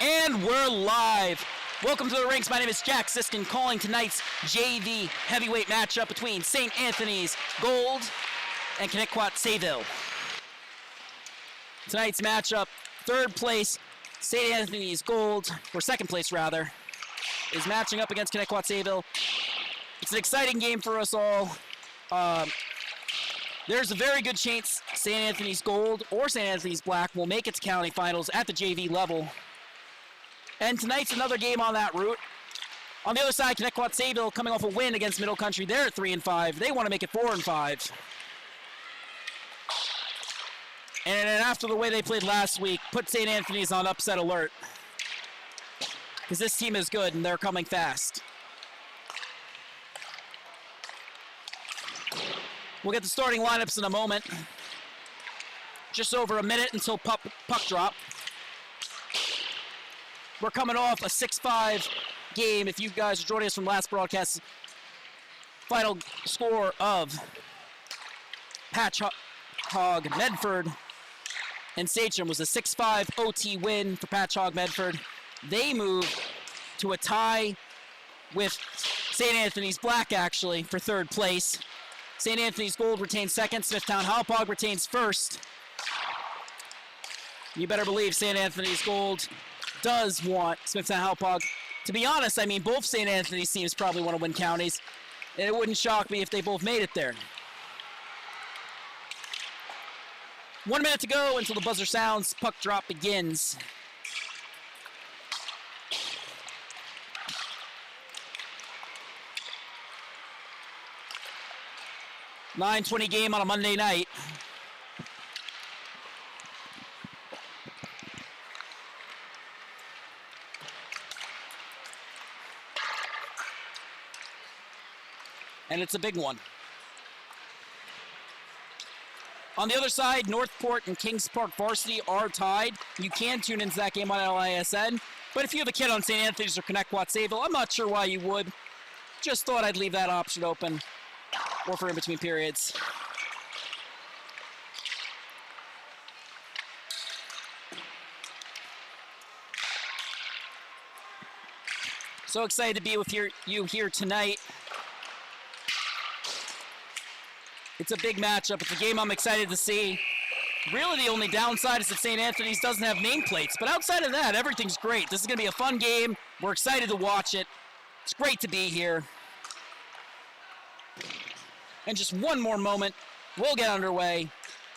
And we're live. Welcome to the rinks. My name is Jack Siskin, calling tonight's JV heavyweight matchup between St. Anthony's Gold and Connetquot Sayville. Tonight's matchup, third place, St. Anthony's Gold, or second place rather, is matching up against Connetquot Sayville. It's an exciting game for us all. There's a very good chance St. Anthony's Gold or St. Anthony's Black will make it to county finals at the JV level. And tonight's another game on that route. On the other side, Connetquot Sayville coming off a win against Middle Country. They're at 3-5. They want to make it 4-5. And after the way they played last week, put St. Anthony's on upset alert. Because this team is good and they're coming fast. We'll get the starting lineups in a moment. Just over a minute until puck drop. We're coming off a 6-5 game. If you guys are joining us from last broadcast, final score of Patchogue Medford and Sachem was a 6-5 OT win for Patchogue Medford. They move to a tie with St. Anthony's Black, actually, for third place. St. Anthony's Gold retains second. Smithtown Hauppauge retains first. You better believe St. Anthony's Gold does want Smithtown Hauppauge. To be honest, I mean, both St. Anthony's teams probably want to win counties, and it wouldn't shock me if they both made it there. 1 minute to go until the buzzer sounds. Puck drop begins. .9:20 game on a Monday night. And it's a big one. On the other side, Northport and Kings Park Varsity are tied. You can tune into that game on LISN. But if you have a kid on St. Anthony's or Connetquot Sayville, I'm not sure why you would. Just thought I'd leave that option open. Or for in-between periods. So excited to be with you here tonight. It's a big matchup. It's a game I'm excited to see. Really, the only downside is that St. Anthony's doesn't have nameplates. But outside of that, everything's great. This is going to be a fun game. We're excited to watch it. It's great to be here. And just one more moment, we'll get underway,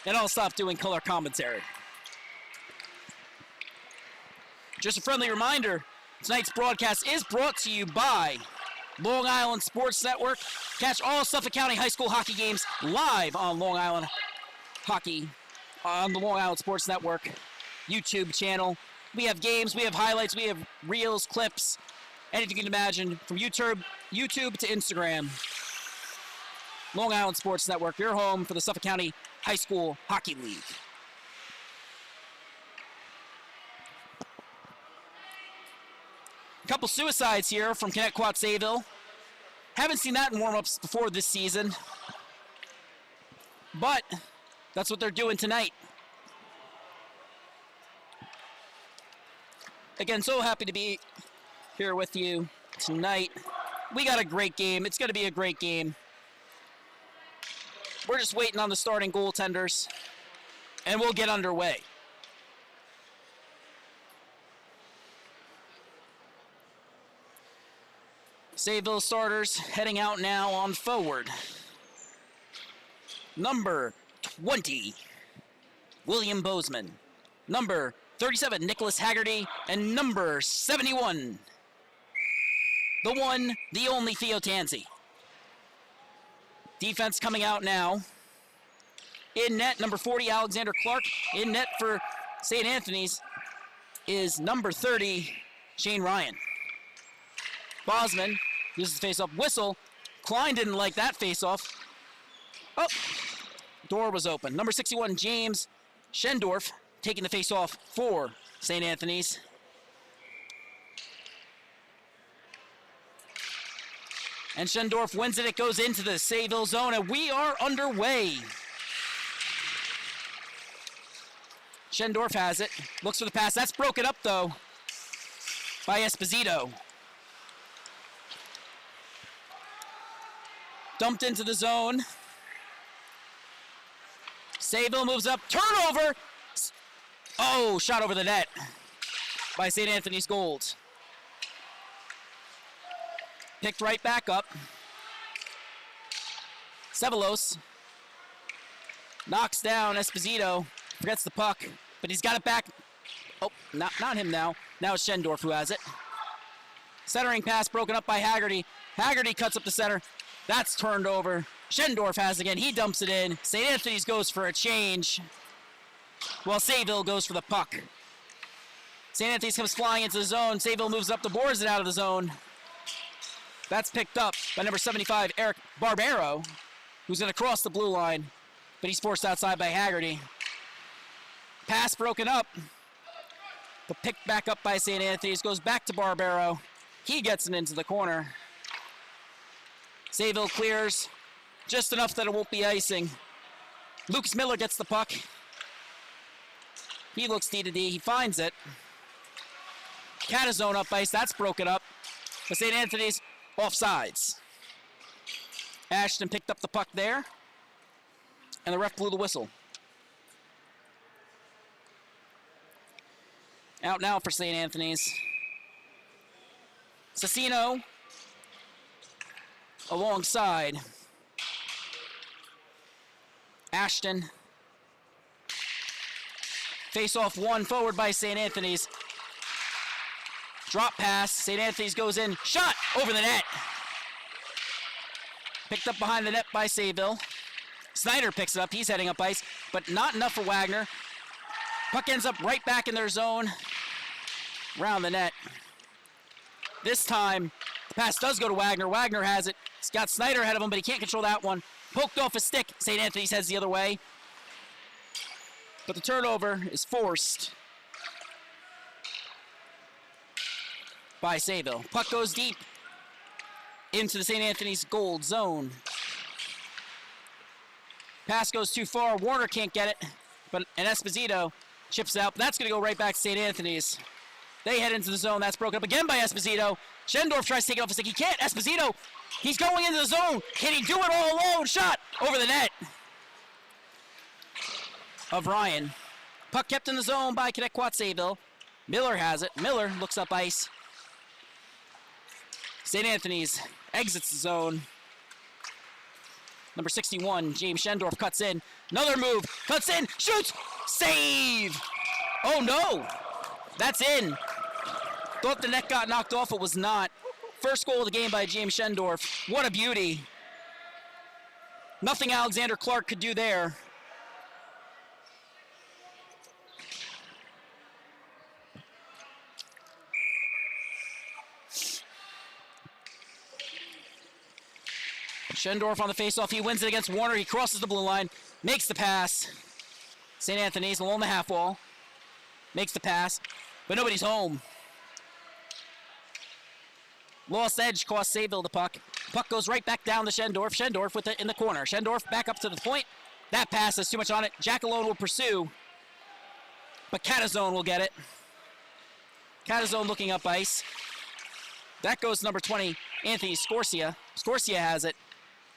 and I'll stop doing color commentary. Just a friendly reminder, tonight's broadcast is brought to you by Long Island Sports Network. Catch all Suffolk County High School hockey games live on Long Island Hockey, on the Long Island Sports Network YouTube channel. We have games, we have highlights, we have reels, clips, anything you can imagine, from YouTube to Instagram. Long Island Sports Network, your home for the Suffolk County High School Hockey League. A couple suicides here from Connetquot Sayville. Haven't seen that in warm-ups before this season. But that's what they're doing tonight. Again, so happy to be here with you tonight. We got a great game. It's going to be a great game. We're just waiting on the starting goaltenders, and we'll get underway. Sayville starters heading out now on forward. Number 20, William Bozeman. Number 37, Nicholas Haggerty. And number 71, the one, the only Theo Tansey. Defense coming out now. In net, number 40, Alexander Clark. In net for St. Anthony's is number 30, Shane Ryan. Bosman uses the face-off whistle. Klein didn't like that face-off. Oh, door was open. Number 61, James Schendorf, taking the face-off for St. Anthony's. And Schendorf wins it. It goes into the Sayville zone, and we are underway. Schendorf has it. Looks for the pass. That's broken up, though. by Esposito. Dumped into the zone. Sayville moves up. Turnover! Oh, shot over the net by St. Anthony's Gold. Picked right back up. Sayville knocks down Esposito. Forgets the puck, but he's got it back. Oh, not him now. Now it's Schendorf who has it. Centering pass broken up by Haggerty. Haggerty cuts up the center. That's turned over. Schendorf has it again. He dumps it in. St. Anthony's goes for a change, while Sayville goes for the puck. St. Anthony's comes flying into the zone. Sayville moves up the boards and out of the zone. That's picked up by number 75, Eric Barbero, who's going to cross the blue line, but he's forced outside by Haggerty. Pass broken up, but picked back up by St. Anthony's. Goes back to Barbero. He gets it into the corner. Sayville clears just enough that it won't be icing. Lucas Miller gets the puck. He looks D to D. He finds it. Catazone up ice. That's broken up. But St. Anthony's offsides. Ashton picked up the puck there, and the ref blew the whistle. Out now for St. Anthony's. Cecino alongside Ashton. Face off one forward by St. Anthony's. Drop pass. St. Anthony's goes in. Shot over the net. Picked up behind the net by Sayville. Snyder picks it up. He's heading up ice, but not enough for Wagner. Puck ends up right back in their zone. Around the net. This time, the pass does go to Wagner. Wagner has it. He's got Snyder ahead of him, but he can't control that one. Poked off a stick. St. Anthony's heads the other way. But the turnover is forced by Sayville. Puck goes deep into the St. Anthony's Gold zone. Pass goes too far. Warner can't get it, but an Esposito chips it out. But that's going to go right back to St. Anthony's. They head into the zone. That's broken up again by Esposito. Schendorf tries to take it off a stick. He can't. Esposito, he's going into the zone. Can he do it all alone? Shot over the net of Ryan. Puck kept in the zone by Connetquot Sayville. Miller has it. Miller looks up ice. St. Anthony's exits the zone. Number 61, James Schendorf cuts in. Another move. Cuts in. Shoots. Save. Oh, no. That's in. Thought the net got knocked off. It was not. First goal of the game by James Schendorf. What a beauty. Nothing Alexander Clark could do there. Schendorf on the faceoff. He wins it against Warner. He crosses the blue line. Makes the pass. St. Anthony's along the half wall. Makes the pass. But nobody's home. Lost edge cost Sayville the puck. Puck goes right back down to Schendorf. Schendorf with it in the corner. Schendorf back up to the point. That pass has too much on it. Jack alone will pursue. But Catazone will get it. Catazone looking up ice. That goes to number 20, Anthony Scorsia. Scorsia has it.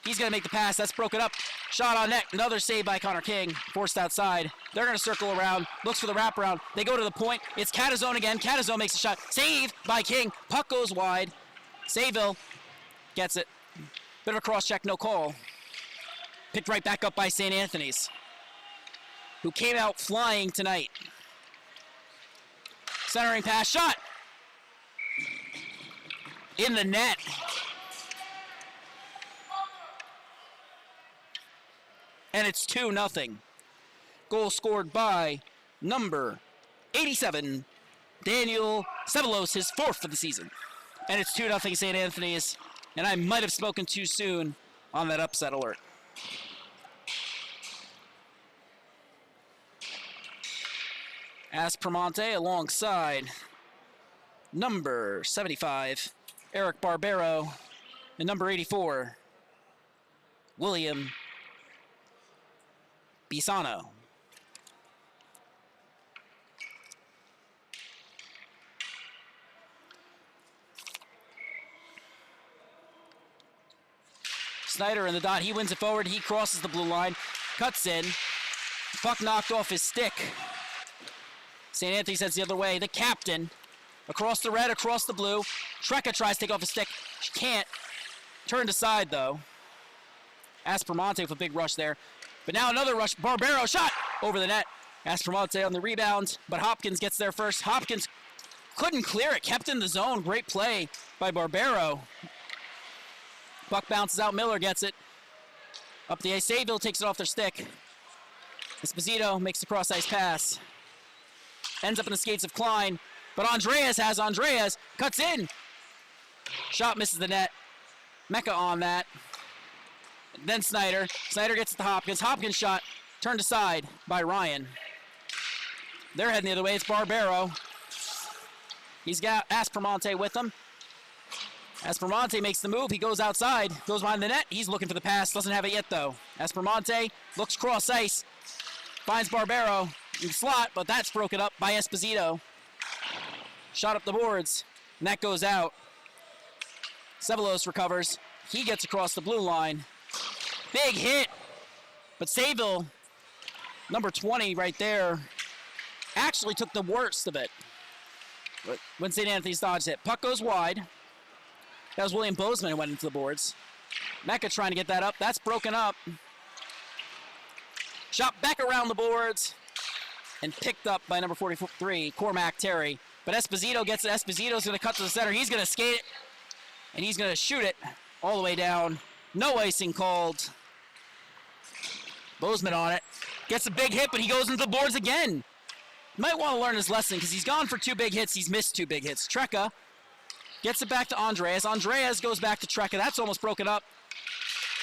He's going to make the pass. That's broken up. Shot on net. Another save by Connor King. Forced outside. They're going to circle around. Looks for the wraparound. They go to the point. It's Catazone again. Catazone makes a shot. Save by King. Puck goes wide. Sayville gets it. Bit of a cross-check. No call. Picked right back up by St. Anthony's, who came out flying tonight. Centering pass. Shot. In the net. And it's 2-0. Goal scored by number 87, Daniel Sayville, his fourth of the season. And it's 2-0 St. Anthony's. And I might have spoken too soon on that upset alert. Aspromonte alongside number 75, Eric Barbero, and number 84, William Bisano. Snyder in the dot. He wins it forward. He crosses the blue line. Cuts in. Puck knocked off his stick. St. Anthony's heads the other way. The captain. Across the red, across the blue. Trecca tries to take off his stick. She can't. Turned aside, though. Aspromonte with a big rush there. But now another rush. Barbero shot over the net. Aspromonte on the rebound, but Hopkins gets there first. Hopkins couldn't clear it. Kept in the zone. Great play by Barbero. Puck bounces out. Miller gets it. Up the ice. Sayville takes it off their stick. Esposito makes the cross-ice pass. Ends up in the skates of Klein. But Andreas cuts in. Shot misses the net. Mecca on that. Then Snyder. Snyder gets it to Hopkins. Hopkins shot turned aside by Ryan. They're heading the other way. It's Barbero. He's got Aspromonte with him. Aspromonte makes the move. He goes outside. Goes behind the net. He's looking for the pass. Doesn't have it yet, though. Aspromonte looks cross ice. Finds Barbero in the slot, but that's broken up by Esposito. Shot up the boards, and that goes out. Sevelos recovers. He gets across the blue line. Big hit. But Sayville, number 20 right there, actually took the worst of it when St. Anthony's dodged it. Puck goes wide. That was William Bozeman who went into the boards. Mecca trying to get that up. That's broken up. Shot back around the boards and picked up by number 43, Cormac Terry. But Esposito gets it. Esposito's going to cut to the center. He's going to skate it, and he's going to shoot it all the way down. No icing called. Bozeman on it. Gets a big hit, but he goes into the boards again. Might want to learn his lesson because he's gone for 2 big hits. He's missed 2 big hits. Trecca gets it back to Andreas. Andreas goes back to Trecca. That's almost broken up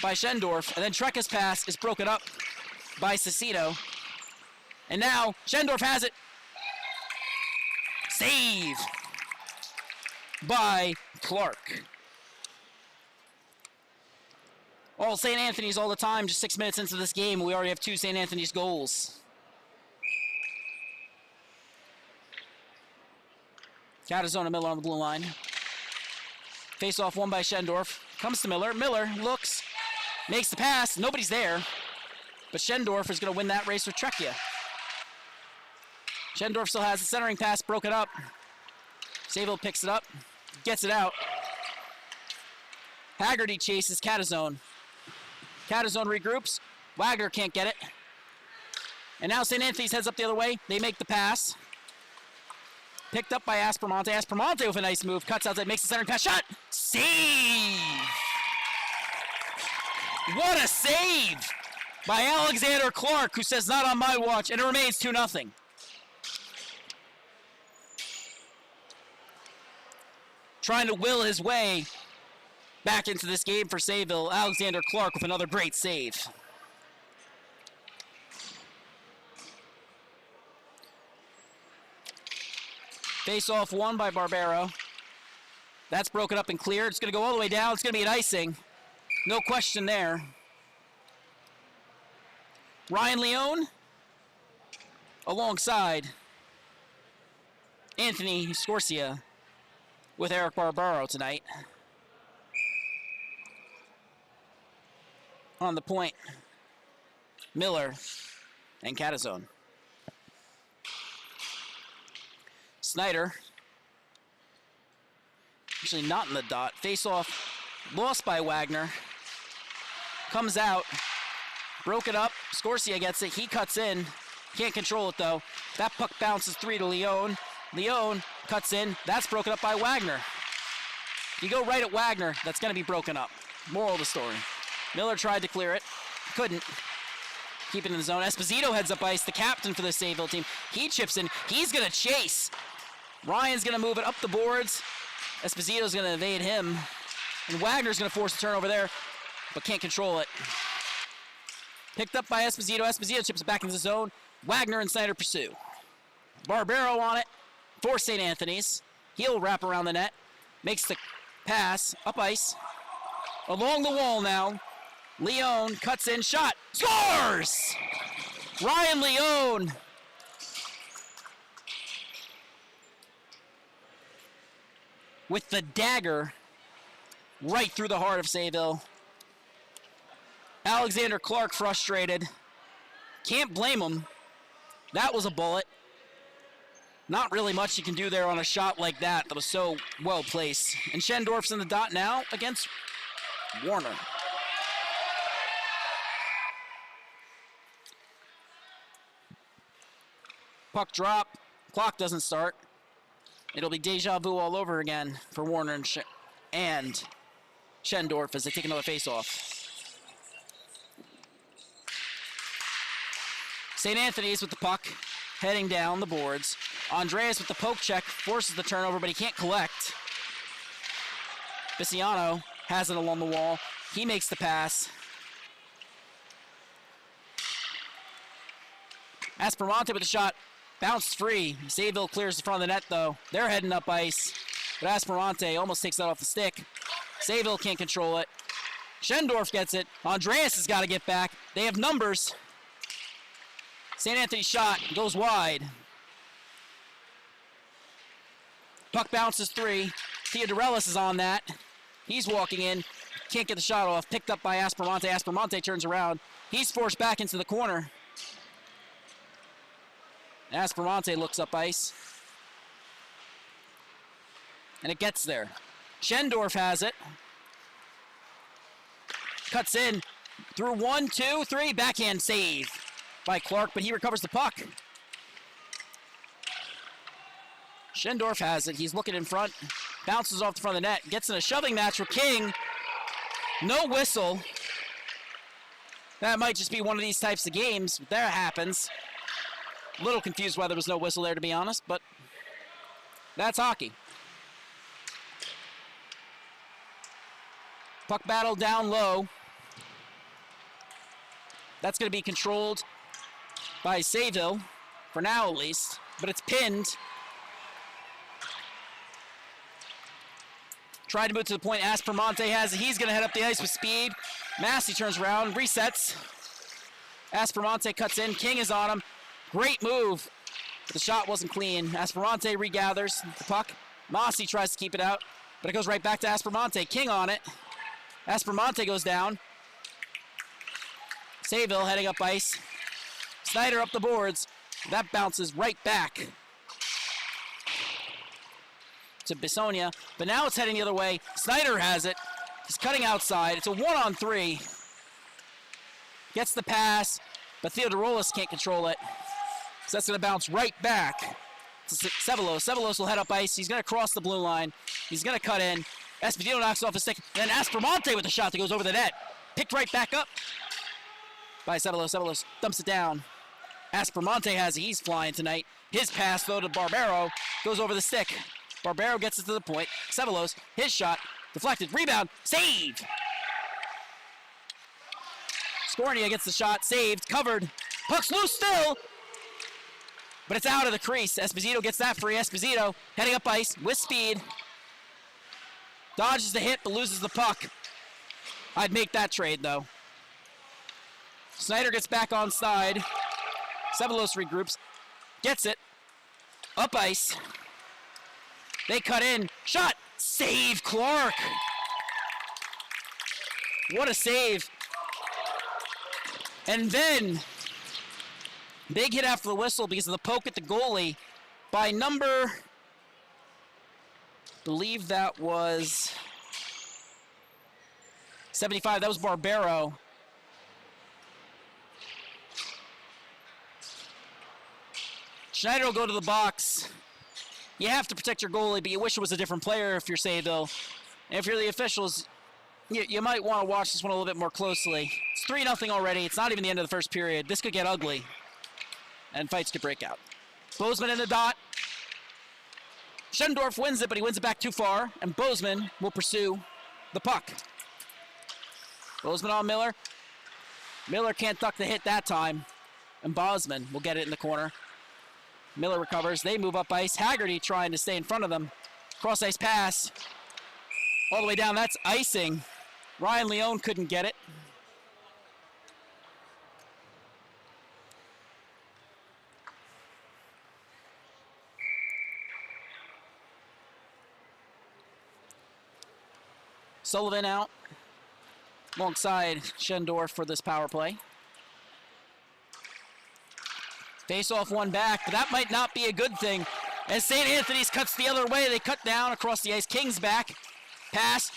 by Schendorf. And then Trecca's pass is broken up by Cicito. And now Schendorf has it. Save by Clark. All St. Anthony's all the time, just 6 minutes into this game. We already have 2 St. Anthony's goals. Catazona Miller on the blue line. Face off won by Schendorf. Comes to Miller. Miller looks, makes the pass. Nobody's there. But Schendorf is going to win that race with Trecchia. Schendorf still has the centering pass broken up. Sayville picks it up, gets it out. Haggerty chases Catazone. Catazone regroups. Wagner can't get it. And now St. Anthony's heads up the other way. They make the pass. Picked up by Aspromonte. Aspromonte with a nice move. Cuts outside, makes the centering pass. Shot! Save! What a save by Alexander Clark, who says not on my watch, and it remains 2-0. Trying to will his way back into this game for Sayville. Alexander Clark with another great save. Face-off won by Barbero. That's broken up and cleared. It's going to go all the way down. It's going to be an icing. No question there. Ryan Leone alongside Anthony Scorsia with Eric Barbero tonight. On the point, Miller and Catazone. Snyder, actually not in the dot. Face off, lost by Wagner. Comes out, broke it up. Scorsia gets it. He cuts in. Can't control it though. That puck bounces 3 to Leone. Leone cuts in. That's broken up by Wagner. You go right at Wagner, that's going to be broken up. Moral of the story. Miller tried to clear it. Couldn't. Keep it in the zone. Esposito heads up ice, the captain for the Sayville team. He chips in. He's going to chase. Ryan's going to move it up the boards. Esposito's going to evade him. And Wagner's going to force a turnover there, but can't control it. Picked up by Esposito. Esposito chips it back into the zone. Wagner and Snyder pursue. Barbero on it for St. Anthony's. He'll wrap around the net. Makes the pass. Up ice. Along the wall now. Leone cuts in. Shot. Scores! Ryan Leone. With the dagger right through the heart of Sayville. Alexander Clark frustrated. Can't blame him. That was a bullet. Not really much you can do there on a shot like that was so well placed. And Schendorf's in the dot now against Warner. Puck drop. Clock doesn't start. It'll be deja vu all over again for Warner and Schendorf as they take another face-off. St. Anthony's with the puck, heading down the boards. Andreas with the poke check, forces the turnover, but he can't collect. Viciano has it along the wall. He makes the pass. Aspermonte with the shot, bounced free. Sayville clears the front of the net, though. They're heading up ice, but Aspermonte almost takes that off the stick. Sayville can't control it. Schendorf gets it. Andreas has got to get back. They have numbers. St. Anthony's shot goes wide. Puck bounces 3. Theodorelis is on that. He's walking in. Can't get the shot off. Picked up by Aspermonte. Aspermonte turns around. He's forced back into the corner. Aspermonte looks up ice. And it gets there. Schendorf has it. Cuts in. Through 1, 2, 3. Backhand save by Clark, but he recovers the puck. Schendorf has it. He's looking in front. Bounces off the front of the net. Gets in a shoving match with King. No whistle. That might just be one of these types of games. But that happens. A little confused why there was no whistle there, to be honest, but that's hockey. Puck battle down low. That's going to be controlled by Sayville, for now at least, but it's pinned. Tried to move to the point. Aspermonte has it. He's going to head up the ice with speed. Massey turns around, resets. Aspermonte cuts in. King is on him. Great move. The shot wasn't clean. Aspermonte regathers the puck. Massey tries to keep it out, but it goes right back to Aspermonte. King on it. Aspermonte goes down. Sayville heading up ice. Snyder up the boards. That bounces right back to Bissonia, but now it's heading the other way. Snyder has it. He's cutting outside. It's a 1-on-3. Gets the pass, but Theodorelis can't control it. So that's going to bounce right back to Sayville. Sayville will head up ice. He's going to cross the blue line. He's going to cut in. Esposito knocks off his stick. Then Aspermonte with the shot that goes over the net. Picked right back up by Sayville. Sayville dumps it down. Aspermonte has it. He's flying tonight. His pass, though, to Barbero goes over the stick. Barbero gets it to the point. Sayville, his shot, deflected, rebound, save! Scornia gets the shot, saved, covered. Puck's loose still, but it's out of the crease. Esposito gets that free. Esposito heading up ice with speed. Dodges the hit, but loses the puck. I'd make that trade, though. Snyder gets back on side. Sayville regroups, gets it, up ice. They cut in, shot, save Clark. What a save. And then, big hit after the whistle because of the poke at the goalie by number, believe that was 75, that was Barbero. Schneider will go to the box. You have to protect your goalie, but you wish it was a different player if you're Sayville. And if you're the officials, you might want to watch this one a little bit more closely. It's 3-0 already. It's not even the end of the first period. This could get ugly, and fights could break out. Bozeman in the dot. Schendorf wins it, but he wins it back too far, and Bozeman will pursue the puck. Bozeman on Miller. Miller can't duck the hit that time, and Bozeman will get it in the corner. Miller recovers. They move up ice. Haggerty trying to stay in front of them. Cross ice pass. All the way down. That's icing. Ryan Leone couldn't get it. Sullivan out. alongside Schendorf for this power play. Face off one back, but that might not be a good thing. As St. Anthony's cuts the other way, they cut down across the ice. King's back. Pass.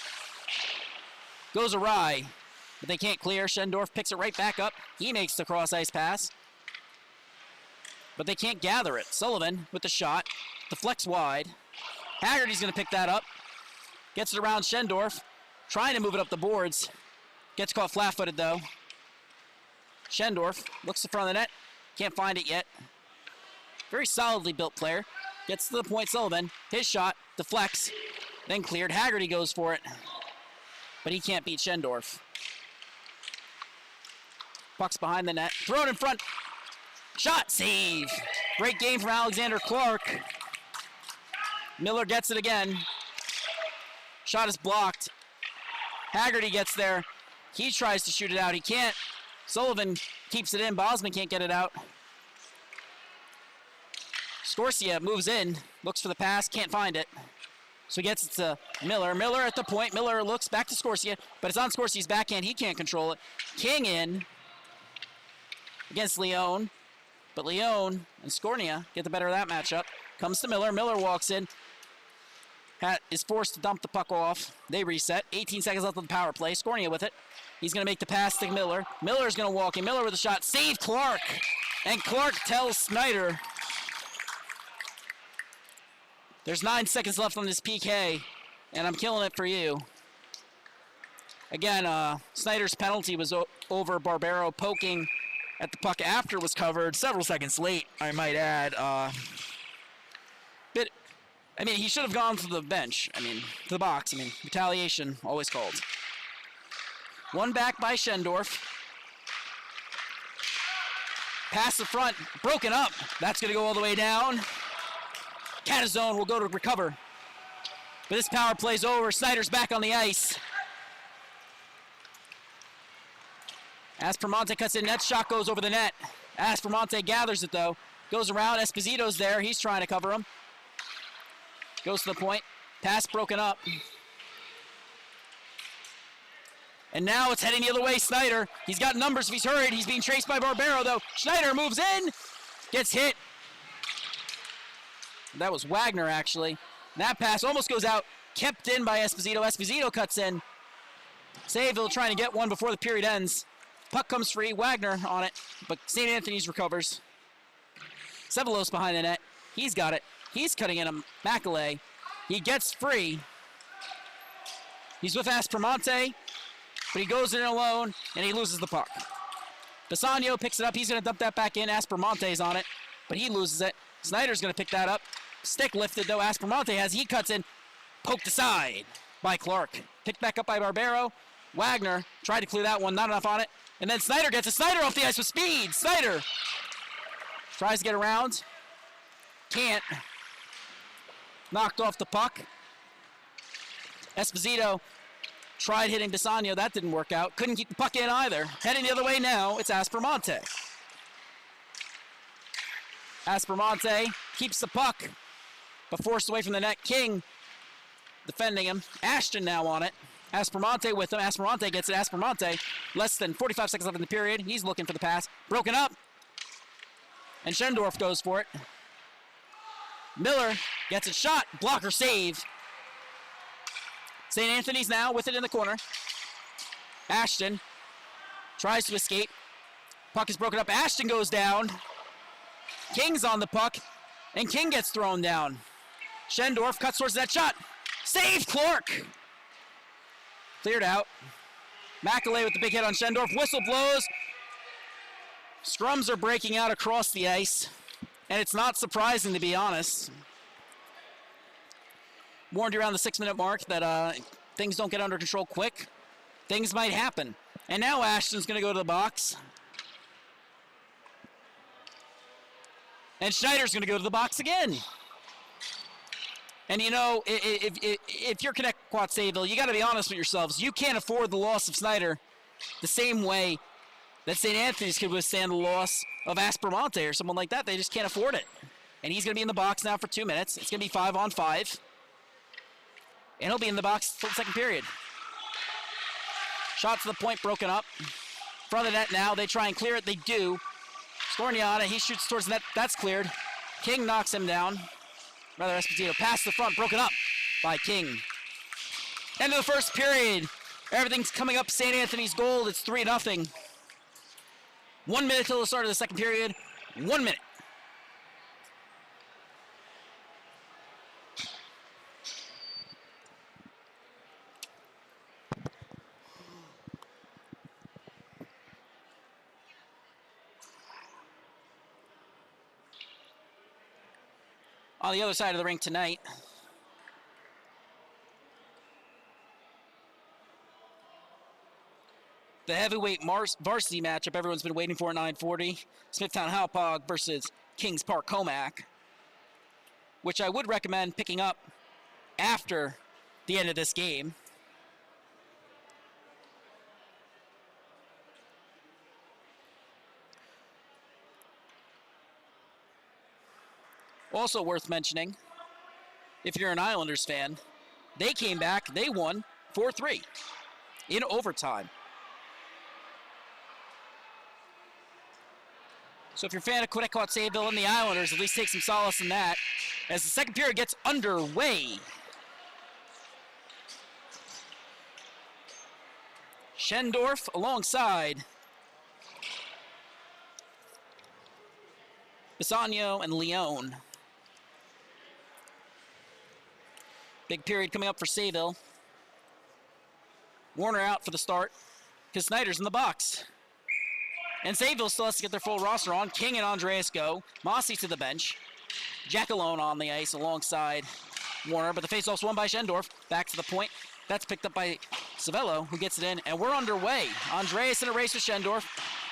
Goes awry, but they can't clear. Schendorf picks it right back up. He makes the cross ice pass, but they can't gather it. Sullivan with the shot. Deflects wide. Haggerty's going to pick that up. Gets it around Schendorf. Trying to move it up the boards. Gets caught flat-footed, though. Schendorf looks to front of the net. Can't find it yet. Very solidly built player. Gets to the point, Sullivan. His shot, deflects, then cleared. Haggerty goes for it, but he can't beat Schendorf. Puck's behind the net. Throw it in front. Shot, save. Great game from Alexander Clark. Miller gets it again. Shot is blocked. Haggerty gets there. He tries to shoot it out. He can't. Sullivan keeps it in. Bosman can't get it out. Scorsia moves in, looks for the pass, can't find it. So he gets it to Miller. Miller at the point. Miller looks back to Scorsia, but it's on Scorsia's backhand. He can't control it. King in against Leone, but Leone and Scornia get the better of that matchup. Comes to Miller. Miller walks in. Is forced to dump the puck off. They reset. 18 seconds left of the power play. Scornia with it. He's going to make the pass to Miller. Miller's going to walk in. Miller with a shot. Save Clark. And Clark tells Snyder there's 9 seconds left on this PK, and I'm killing it for you. Again, Snyder's penalty was over Barbero poking at the puck after it was covered. Several seconds late, I might add. He should have gone to the bench. To the box. Retaliation, always called. One back by Schendorf. Pass the front, broken up. That's going to go all the way down. Catazone will go to recover. But this power play's over. Snyder's back on the ice. Aspromonte cuts in. Net shot goes over the net. Aspromonte gathers it, though. Goes around. Esposito's there. He's trying to cover him. Goes to the point. Pass broken up. And now it's heading the other way. Snyder. He's got numbers if he's hurried. He's being chased by Barbero, though. Schneider moves in. Gets hit. That was Wagner, actually. That pass almost goes out. Kept in by Esposito. Esposito cuts in. Sayville trying to get one before the period ends. Puck comes free. Wagner on it. But St. Anthony's recovers. Ceballos behind the net. He's got it. He's cutting in him. Macaulay. He gets free. He's with Aspromonte. But he goes in alone, and he loses the puck. Bassanio picks it up. He's going to dump that back in. Aspromonte's on it, but he loses it. Snyder's going to pick that up. Stick lifted, though. Aspromonte has. He cuts in. Poked aside by Clark. Picked back up by Barbero. Wagner tried to clear that one. Not enough on it. And then Snyder gets it. Snyder off the ice with speed. Snyder tries to get around. Can't. Knocked off the puck. Esposito tried hitting Bassanio. That didn't work out. Couldn't keep the puck in either. Heading the other way now, it's Aspromonte. Aspromonte keeps the puck, but forced away from the net. King defending him. Ashton now on it. Aspromonte with him. Aspromonte gets it. Aspromonte, less than 45 seconds left in the period. He's looking for the pass. Broken up. And Schendorf goes for it. Miller gets it shot. Blocker save. St. Anthony's now with it in the corner. Ashton tries to escape. Puck is broken up. Ashton goes down. King's on the puck, and King gets thrown down. Schendorf cuts towards that shot. Save Clark. Cleared out. Macaulay with the big hit on Schendorf. Whistle blows. Scrums are breaking out across the ice, and it's not surprising, to be honest. Warned you around the 6-minute mark that things don't get under control quick. Things might happen. And now Ashton's going to go to the box. And Schneider's going to go to the box again. And you know, if you're Connetquot Sayville, you got to be honest with yourselves. You can't afford the loss of Snyder the same way that St. Anthony's could withstand the loss of Aspromonte or someone like that. They just can't afford it. And he's going to be in the box now for 2 minutes. It's going to be 5-on-5. And he'll be in the box for the second period. Shot to the point, broken up. Front of the net now, they try and clear it, they do. Scorniata, he shoots towards the net, that's cleared. King knocks him down. Rather, Esposito pass to the front, broken up by King. End of the first period. Everything's coming up St. Anthony's goal. It's 3-0. 1 minute till the start of the second period. 1 minute. On the other side of the rink tonight, the heavyweight varsity matchup everyone's been waiting for at 9:40. Smithtown Hauppauge versus Kings Park Comac, which I would recommend picking up after the end of this game. Also worth mentioning, if you're an Islanders fan, they came back, they won 4-3 in overtime. So if you're a fan of Connetquot, Sayville, and the Islanders, at least take some solace in that as the second period gets underway. Schendorf alongside Bisagno and Leone. Big period coming up for Sayville. Warner out for the start because Snyder's in the box. And Sayville still has to get their full roster on. King and Andreas go. Mossy to the bench. Jack alone on the ice alongside Warner, but the faceoff's won by Schendorf. Back to the point. That's picked up by Sayville, who gets it in, and we're underway. Andreas in a race with Schendorf.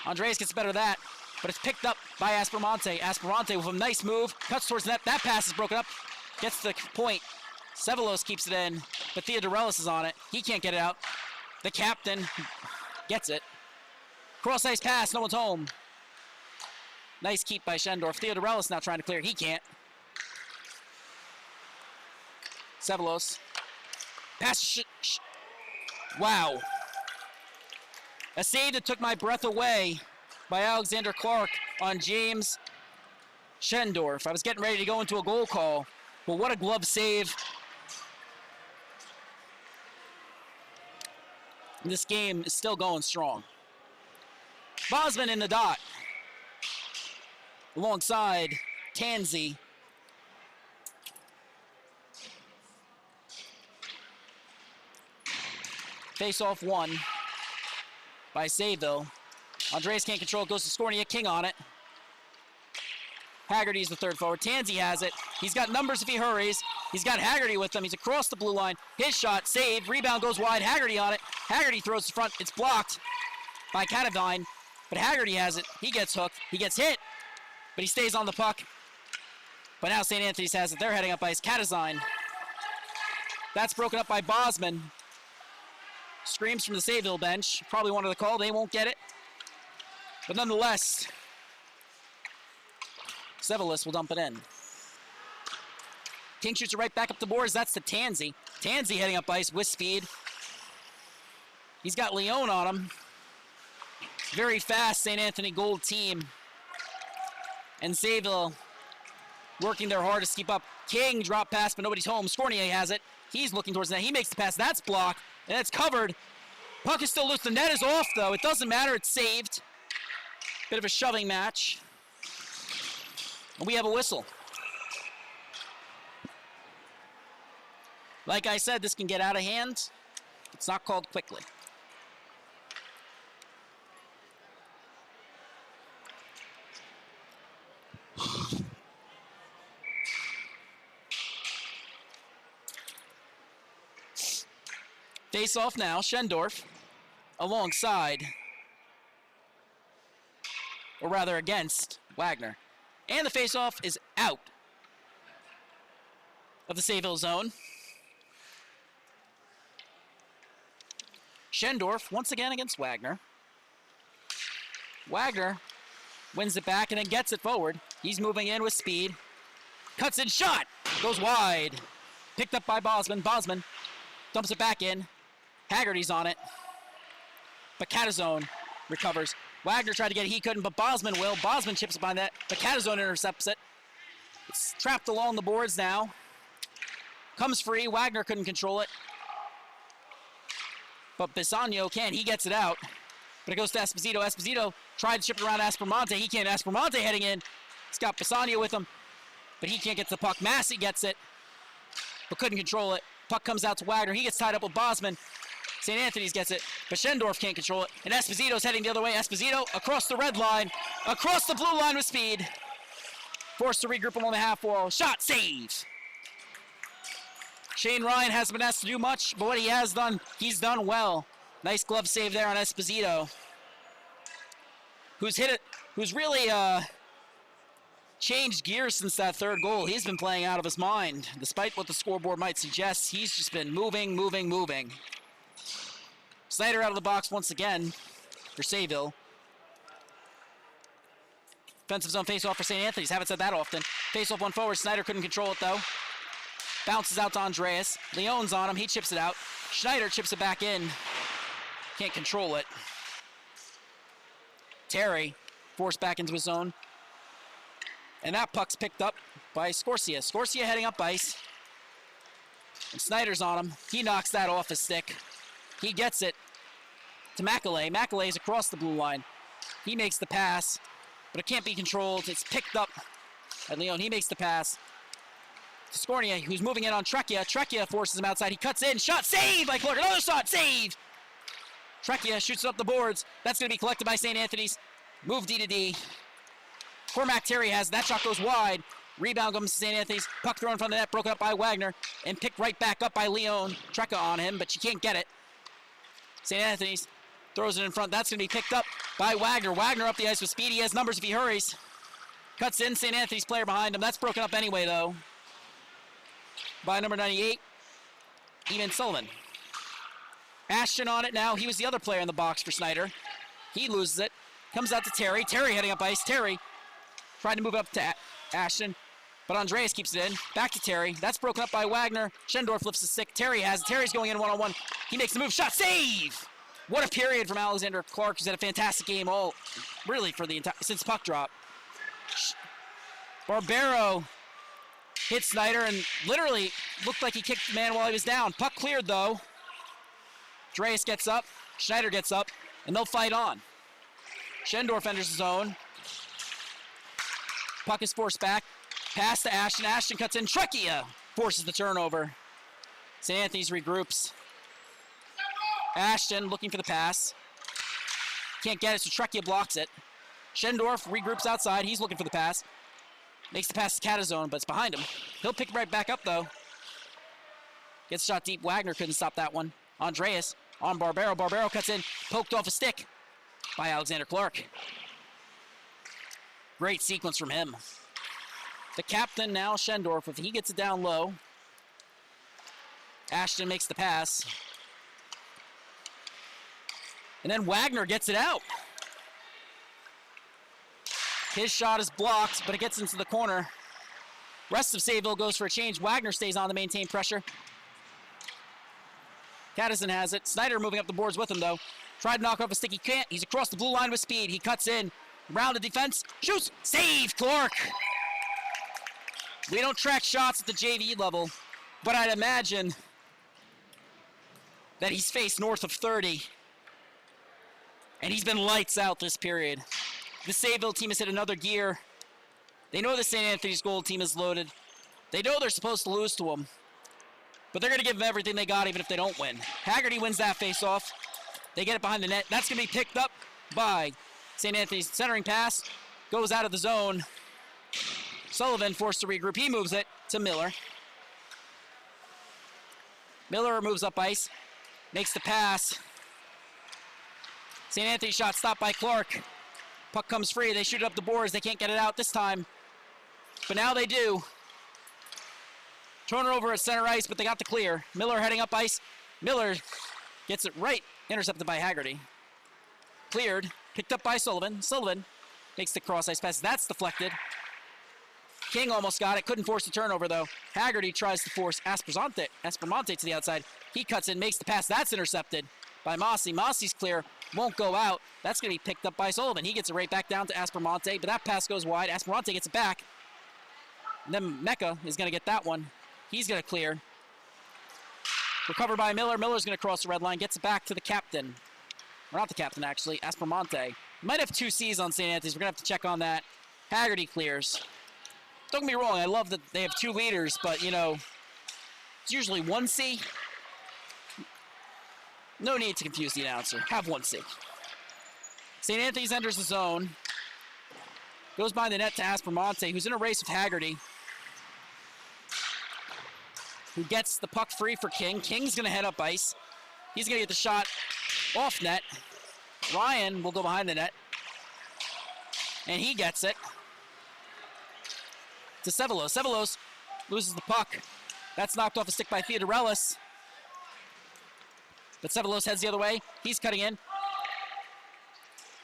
Andreas gets better of that, but it's picked up by Aspermonte. Aspermonte with a nice move, cuts towards the net. That pass is broken up, gets to the point. Sevelos keeps it in, but Theodorelis is on it. He can't get it out. The captain gets it. Cross ice pass, no one's home. Nice keep by Schendorf. Theodorelis now trying to clear, he can't. Sevelos. Pass, wow. A save that took my breath away by Alexander Clark on James Schendorf. I was getting ready to go into a goal call, but what a glove save. This game is still going strong. Bosman in the dot. Alongside Tansey. Face-off won by Sayville. Andreas can't control it, goes to Scornia, King on it. Haggerty's the third forward. Tansey has it. He's got numbers if he hurries. He's got Haggerty with him. He's across the blue line. His shot, saved. Rebound goes wide. Haggerty on it. Haggerty throws to front. It's blocked by Catavine, but Haggerty has it. He gets hooked. He gets hit, but he stays on the puck. But now St. Anthony's has it. They're heading up ice. Catazine. That's broken up by Bosman. Screams from the Sayville bench. Probably wanted the call. They won't get it. But nonetheless, Sevelis will dump it in. King shoots it right back up the boards. That's to Tansey. Tansey heading up ice with speed. He's got Leone on him. Very fast St. Anthony Gold team. And Sayville working their hardest to keep up. King drop pass, but nobody's home. Scornier has it. He's looking towards the net. He makes the pass. That's blocked, and it's covered. Puck is still loose. The net is off, though. It doesn't matter. It's saved. Bit of a shoving match. And we have a whistle. Like I said, this can get out of hand. It's not called quickly. Face off now, Schendorf alongside, or rather against, Wagner. And the face-off is out of the Sayville zone. Schendorf once again against Wagner. Wagner wins it back and then gets it forward. He's moving in with speed. Cuts in, shot! Goes wide. Picked up by Bosman. Bosman dumps it back in. Haggerty's on it. but Catazone recovers. Wagner tried to get it, he couldn't, but Bosman will. Bosman chips behind that, but Catazone intercepts it. It's trapped along the boards now. Comes free, Wagner couldn't control it. But Bisagno can, he gets it out. But it goes to Esposito. Esposito tried to chip it around Aspromonte. He can't. Aspromonte heading in. He's got Bisagno with him, but he can't get to the puck. Massey gets it, but couldn't control it. Puck comes out to Wagner. He gets tied up with Bosman. St. Anthony's gets it, but Schendorf can't control it. And Esposito's heading the other way. Esposito across the red line, across the blue line with speed. Forced to regroup him on the half wall. Shot, save. Shane Ryan hasn't been asked to do much, but what he has done, he's done well. Nice glove save there on Esposito, who's hit it, who's really changed gears since that third goal. He's been playing out of his mind. Despite what the scoreboard might suggest, he's just been moving. Snyder out of the box once again for Sayville. Defensive zone face-off for St. Anthony's. Haven't said that often. Face-off one forward. Snyder couldn't control it, though. Bounces out to Andreas. Leon's on him. He chips it out. Schneider chips it back in. Can't control it. Terry forced back into his zone. And that puck's picked up by Scorsia. Scorsia heading up ice. And Snyder's on him. He knocks that off his stick. He gets it to Macaulay. Macaulay's across the blue line. He makes the pass, but it can't be controlled. It's picked up at Leon. He makes the pass to Scornia, who's moving in on Trecchia. Trecchia forces him outside. He cuts in. Shot, save by Clark. Another shot, save. Trecchia shoots it up the boards. That's going to be collected by St. Anthony's. Move D to D. Cormac Terry has, that shot goes wide. Rebound comes to St. Anthony's. Puck thrown in front of the net, broken up by Wagner, and picked right back up by Leon. Trecca on him, but she can't get it. St. Anthony's throws it in front. That's going to be picked up by Wagner. Wagner up the ice with speed. He has numbers if he hurries. Cuts in, St. Anthony's player behind him. That's broken up anyway, though, by number 98, Eamon Sullivan. Ashton on it now. He was the other player in the box for Snyder. He loses it. Comes out to Terry. Terry heading up ice. Terry tried to move up to Ashton, but Andreas keeps it in. Back to Terry. That's broken up by Wagner. Schendorf lifts the stick. Terry has it. Terry's going in one-on-one. He makes the move. Shot, save! What a period from Alexander Clark, who's had a fantastic game all, really, for the entire, since puck drop. Barbero hit Snyder and literally looked like he kicked the man while he was down. Puck cleared, though. Dreas gets up. Schneider gets up, and they'll fight on. Schendorf enters the zone. Puck is forced back. Pass to Ashton. Ashton cuts in. Trecchia forces the turnover. St. Anthony's regroups. Ashton looking for the pass. Can't get it, so Trecchia blocks it. Schendorf regroups outside. He's looking for the pass. Makes the pass to Catazone, but it's behind him. He'll pick it right back up, though. Gets shot deep. Wagner couldn't stop that one. Andreas on Barbero. Barbero cuts in. Poked off a stick by Alexander Clark. Great sequence from him. The captain now, Schendorf, if he gets it down low. Ashton makes the pass. And then Wagner gets it out. His shot is blocked, but it gets into the corner. Rest of Sayville goes for a change. Wagner stays on to maintain pressure. Catterson has it. Snyder moving up the boards with him, though. Tried to knock off a stick. He can't. He's across the blue line with speed. He cuts in. Round the defense. Shoots. Save, Clark. We don't track shots at the JV level, but I'd imagine that he's faced north of 30. And he's been lights out this period. The Sayville team has hit another gear. They know the St. Anthony's gold team is loaded. They know they're supposed to lose to them. But they're going to give them everything they got even if they don't win. Haggerty wins that face-off. They get it behind the net. That's going to be picked up by St. Anthony's. Centering pass goes out of the zone. Sullivan forced to regroup. He moves it to Miller. Miller moves up ice. Makes the pass. St. Anthony shot stopped by Clark. Puck comes free. They shoot it up the boards. They can't get it out this time. But now they do. Turner over at center ice, but they got the clear. Miller heading up ice. Miller gets it right. Intercepted by Haggerty. Cleared. Picked up by Sullivan. Sullivan makes the cross ice pass. That's deflected. King almost got it. Couldn't force the turnover, though. Haggerty tries to force Aspromonte to the outside. He cuts in, makes the pass. That's intercepted by Mossy. Mossy's clear. won't go out. That's going to be picked up by Sullivan. He gets it right back down to Aspermonte, but that pass goes wide. Aspermonte gets it back. And then Mecca is going to get that one. He's going to clear. Recovered by Miller. Miller's going to cross the red line, gets it back to the captain. Or not the captain, actually, Aspermonte. Might have 2 C's on St. Anthony's. We're going to have to check on that. Haggerty clears. Don't get me wrong, I love that they have 2 leaders, but, you know, it's usually 1 C. No need to confuse the announcer. Have 1 C. St. Anthony's enters the zone. Goes behind the net to Aspermonte, who's in a race with Haggerty, who gets the puck free for King. King's going to head up ice. He's going to get the shot off net. Ryan will go behind the net. And he gets it to Sayville. Sayville loses the puck. That's knocked off a stick by Theodorelis. But Sayville heads the other way. He's cutting in.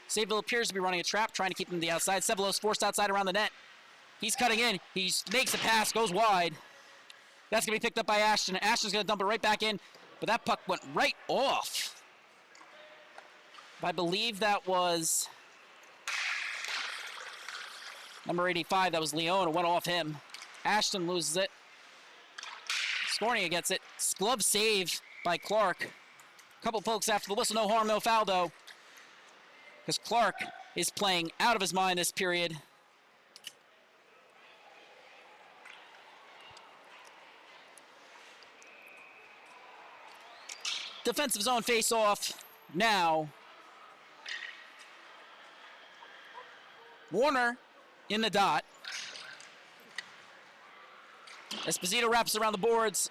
Sayville appears to be running a trap, trying to keep him to the outside. Sayville forced outside around the net. He's cutting in. He makes a pass, goes wide. That's going to be picked up by Ashton. Ashton's going to dump it right back in, but that puck went right off. I believe that was number 85. That was Leone. It went off him. Ashton loses it. Scornia gets it. Glove save by Clark. A couple pokes after the whistle. No harm, no foul, though, because Clark is playing out of his mind this period. Defensive zone face-off now. Warner in the dot. Esposito wraps around the boards.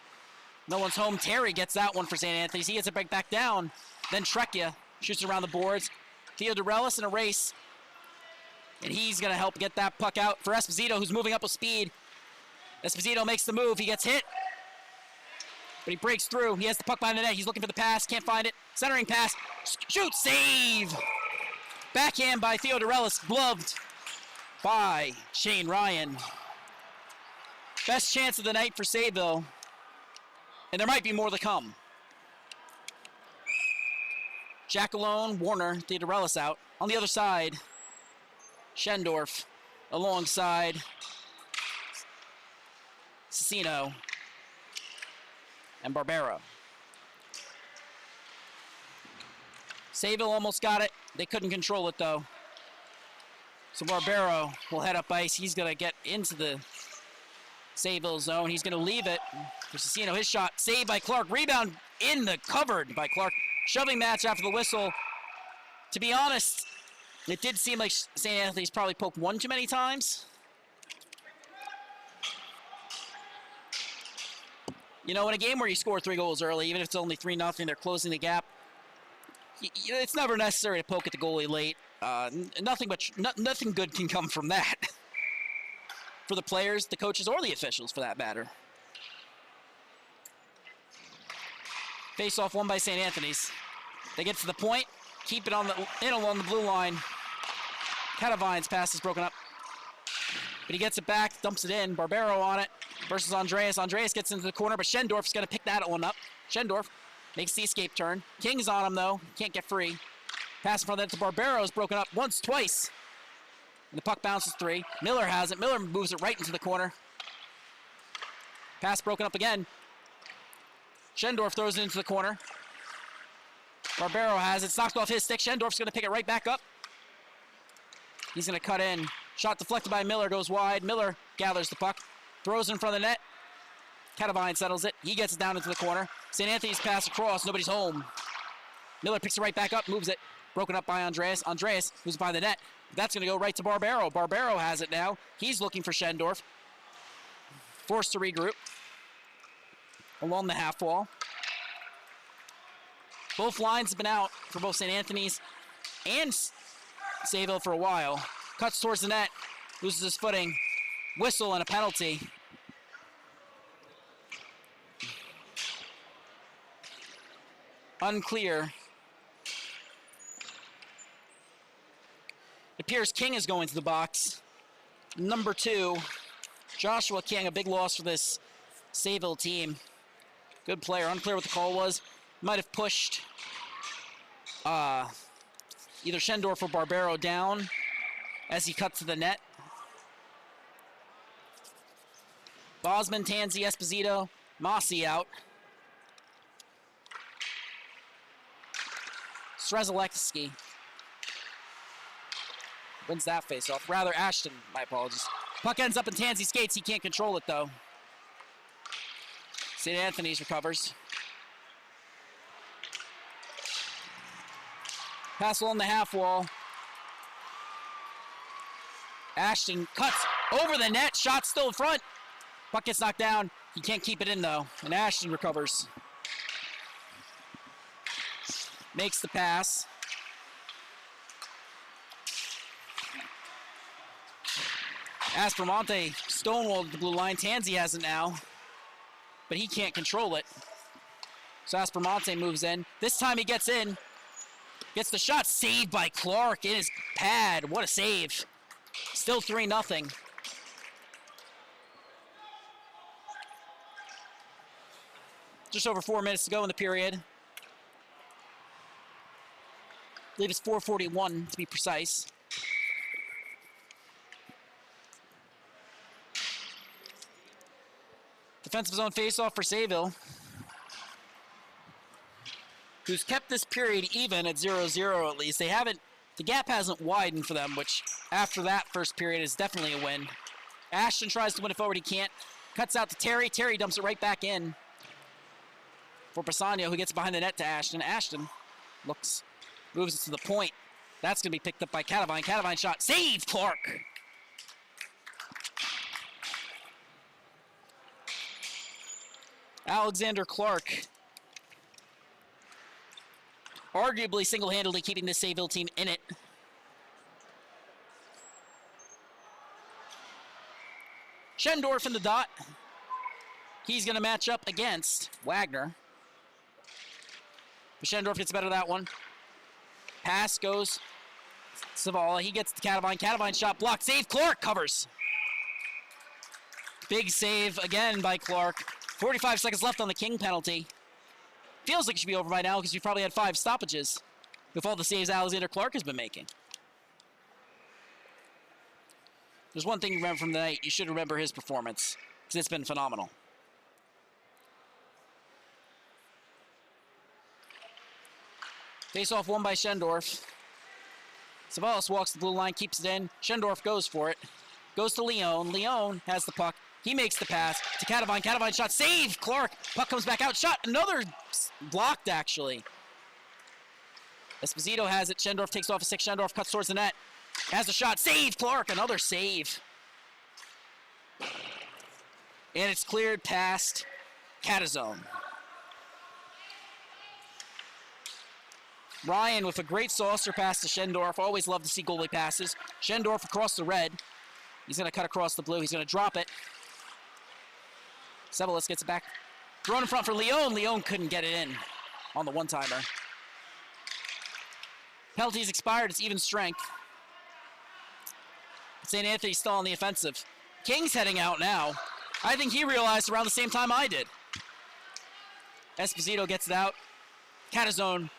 No one's home. Terry gets that one for St. Anthony's. He gets it back down. Then Trecchia shoots around the boards. Theodorelis in a race. And he's going to help get that puck out for Esposito, who's moving up with speed. Esposito makes the move. He gets hit. But he breaks through. He has the puck behind the net. He's looking for the pass. Can't find it. Centering pass. Shoot. Save. Backhand by Theodorelis. Gloved by Shane Ryan. Best chance of the night for Sayville. And there might be more to come. Jack alone. Warner. Theodorelis out. On the other side, Schendorf alongside Cicino and Barbero. Sayville almost got it. They couldn't control it, though. So Barbero will head up ice. He's going to get into the Sayville zone. He's going to leave it for Cicino. His shot saved by Clark. Rebound in the covered by Clark. Shoving match after the whistle. To be honest, it did seem like St. Anthony's probably poked one too many times. You know, in a game where you score 3 goals early, even if it's only 3-0, they're closing the gap. It's never necessary to poke at the goalie late. Nothing good can come from that. For the players, the coaches, or the officials, for that matter. Face-off won by St. Anthony's. They get to the point, keep it along the blue line. Catavine's pass is broken up. But he gets it back, dumps it in. Barbero on it versus Andreas. Andreas gets into the corner, but Schendorf's going to pick that one up. Schendorf makes the escape turn. King's on him, though. Can't get free. Pass in front of that to Barbero is broken up once, twice. And the puck bounces 3. Miller has it. Miller moves it right into the corner. Pass broken up again. Schendorf throws it into the corner. Barbero has it. It's knocked off his stick. Schendorf's going to pick it right back up. He's going to cut in. Shot deflected by Miller. Goes wide. Miller gathers the puck. Throws it in front of the net. Catavine settles it. He gets it down into the corner. St. Anthony's pass across. Nobody's home. Miller picks it right back up. Moves it. Broken up by Andreas. Andreas, who's by the net. That's going to go right to Barbero. Barbero has it now. He's looking for Schendorf. Forced to regroup along the half wall. Both lines have been out for both St. Anthony's and Sayville for a while. Cuts towards the net. Loses his footing. Whistle and a penalty. Unclear. It appears King is going to the box. Number 2, Joshua King, a big loss for this Sayville team. Good player. Unclear what the call was. Might have pushed either Schendorf or Barbero down as he cuts to the net. Bosman, Tanzi, Esposito, Mossy out. Strzelecki wins that face-off. Rather, Ashton, my apologies. Puck ends up in Tanzi's skates. He can't control it, though. St. Anthony's recovers. Pass along the half wall. Ashton cuts over the net. Shot still in front. Puck gets knocked down. He can't keep it in, though. And Ashton recovers. Makes the pass. Aspromonte stonewalled at the blue line. Tanzi has it now, but he can't control it. So Aspromonte moves in. This time he gets in. Gets the shot. Saved by Clark in his pad. What a save. Still 3-0. Just over 4 minutes to go in the period. I believe it's 4:41 to be precise. Defensive zone faceoff for Sayville, who's kept this period even at 0-0 at least. The gap hasn't widened for them, which after that first period is definitely a win. Ashton tries to win it forward, he can't. Cuts out to Terry. Terry dumps it right back in for Pisano, who gets behind the net to Ashton. Ashton moves it to the point. That's going to be picked up by Catavine. Catavine shot. Save, Clark! Alexander Clark, arguably single-handedly keeping this Sayville team in it. Schendorf in the dot. He's going to match up against Wagner. But Schendorf gets better of that one. Pass goes Savala. He gets to Catavine. Catavine shot blocked. Save. Clark covers. Big save again by Clark. 45 seconds left on the King penalty. Feels like it should be over by now because we've probably had 5 stoppages with all the saves Alexander Clark has been making. There's one thing you remember from the night. You should remember his performance because it's been phenomenal. Face-off won by Schendorf. Savalas walks the blue line, keeps it in. Schendorf goes for it. Goes to Leone. Leone has the puck. He makes the pass to Catavine. Catavine shot. Save! Clark. Puck comes back out. Shot. Another blocked, actually. Esposito has it. Schendorf takes off a 6. Schendorf cuts towards the net. Has a shot. Save! Clark. Another save. And it's cleared past Catazone. Ryan with a great saucer pass to Schendorf. Always love to see goalie passes. Schendorf across the red. He's going to cut across the blue. He's going to drop it. Sevelis gets it back. Thrown in front for Leone. Leone couldn't get it in on the one-timer. Penalties expired. It's even strength. St. Anthony's still on the offensive. King's heading out now. I think he realized around the same time I did. Esposito gets it out. Catazone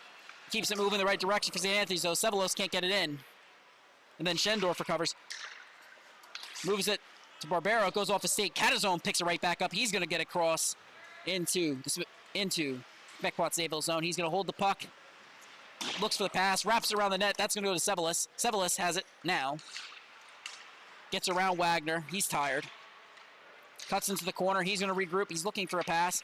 keeps it moving in the right direction for St. Anthony's, though. Sevelos can't get it in. And then Schendorf recovers. Moves it to Barbero. Goes off his skate. Catazone picks it right back up. He's going to get across into Connetquot Sayville zone. He's going to hold the puck. Looks for the pass. Wraps it around the net. That's going to go to Sevelis. Sevelis has it now. Gets around Wagner. He's tired. Cuts into the corner. He's going to regroup. He's looking for a pass.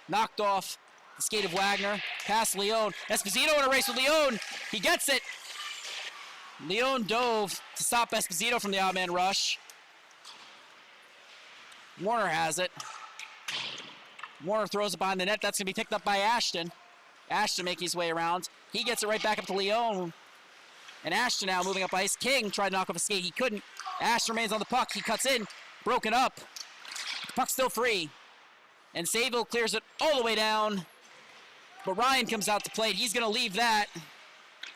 Knocked off the skate of Wagner. Past Leone. Esposito in a race with Leone. He gets it. Leone dove to stop Esposito from the odd man rush. Warner has it. Warner throws it behind the net. That's going to be picked up by Ashton. Ashton making his way around. He gets it right back up to Leone. And Ashton now moving up ice. King tried to knock off a skate. He couldn't. Ashton remains on the puck. He cuts in. Broken up. The puck's still free. And Sayville clears it all the way down. But Ryan comes out to plate. He's going to leave that.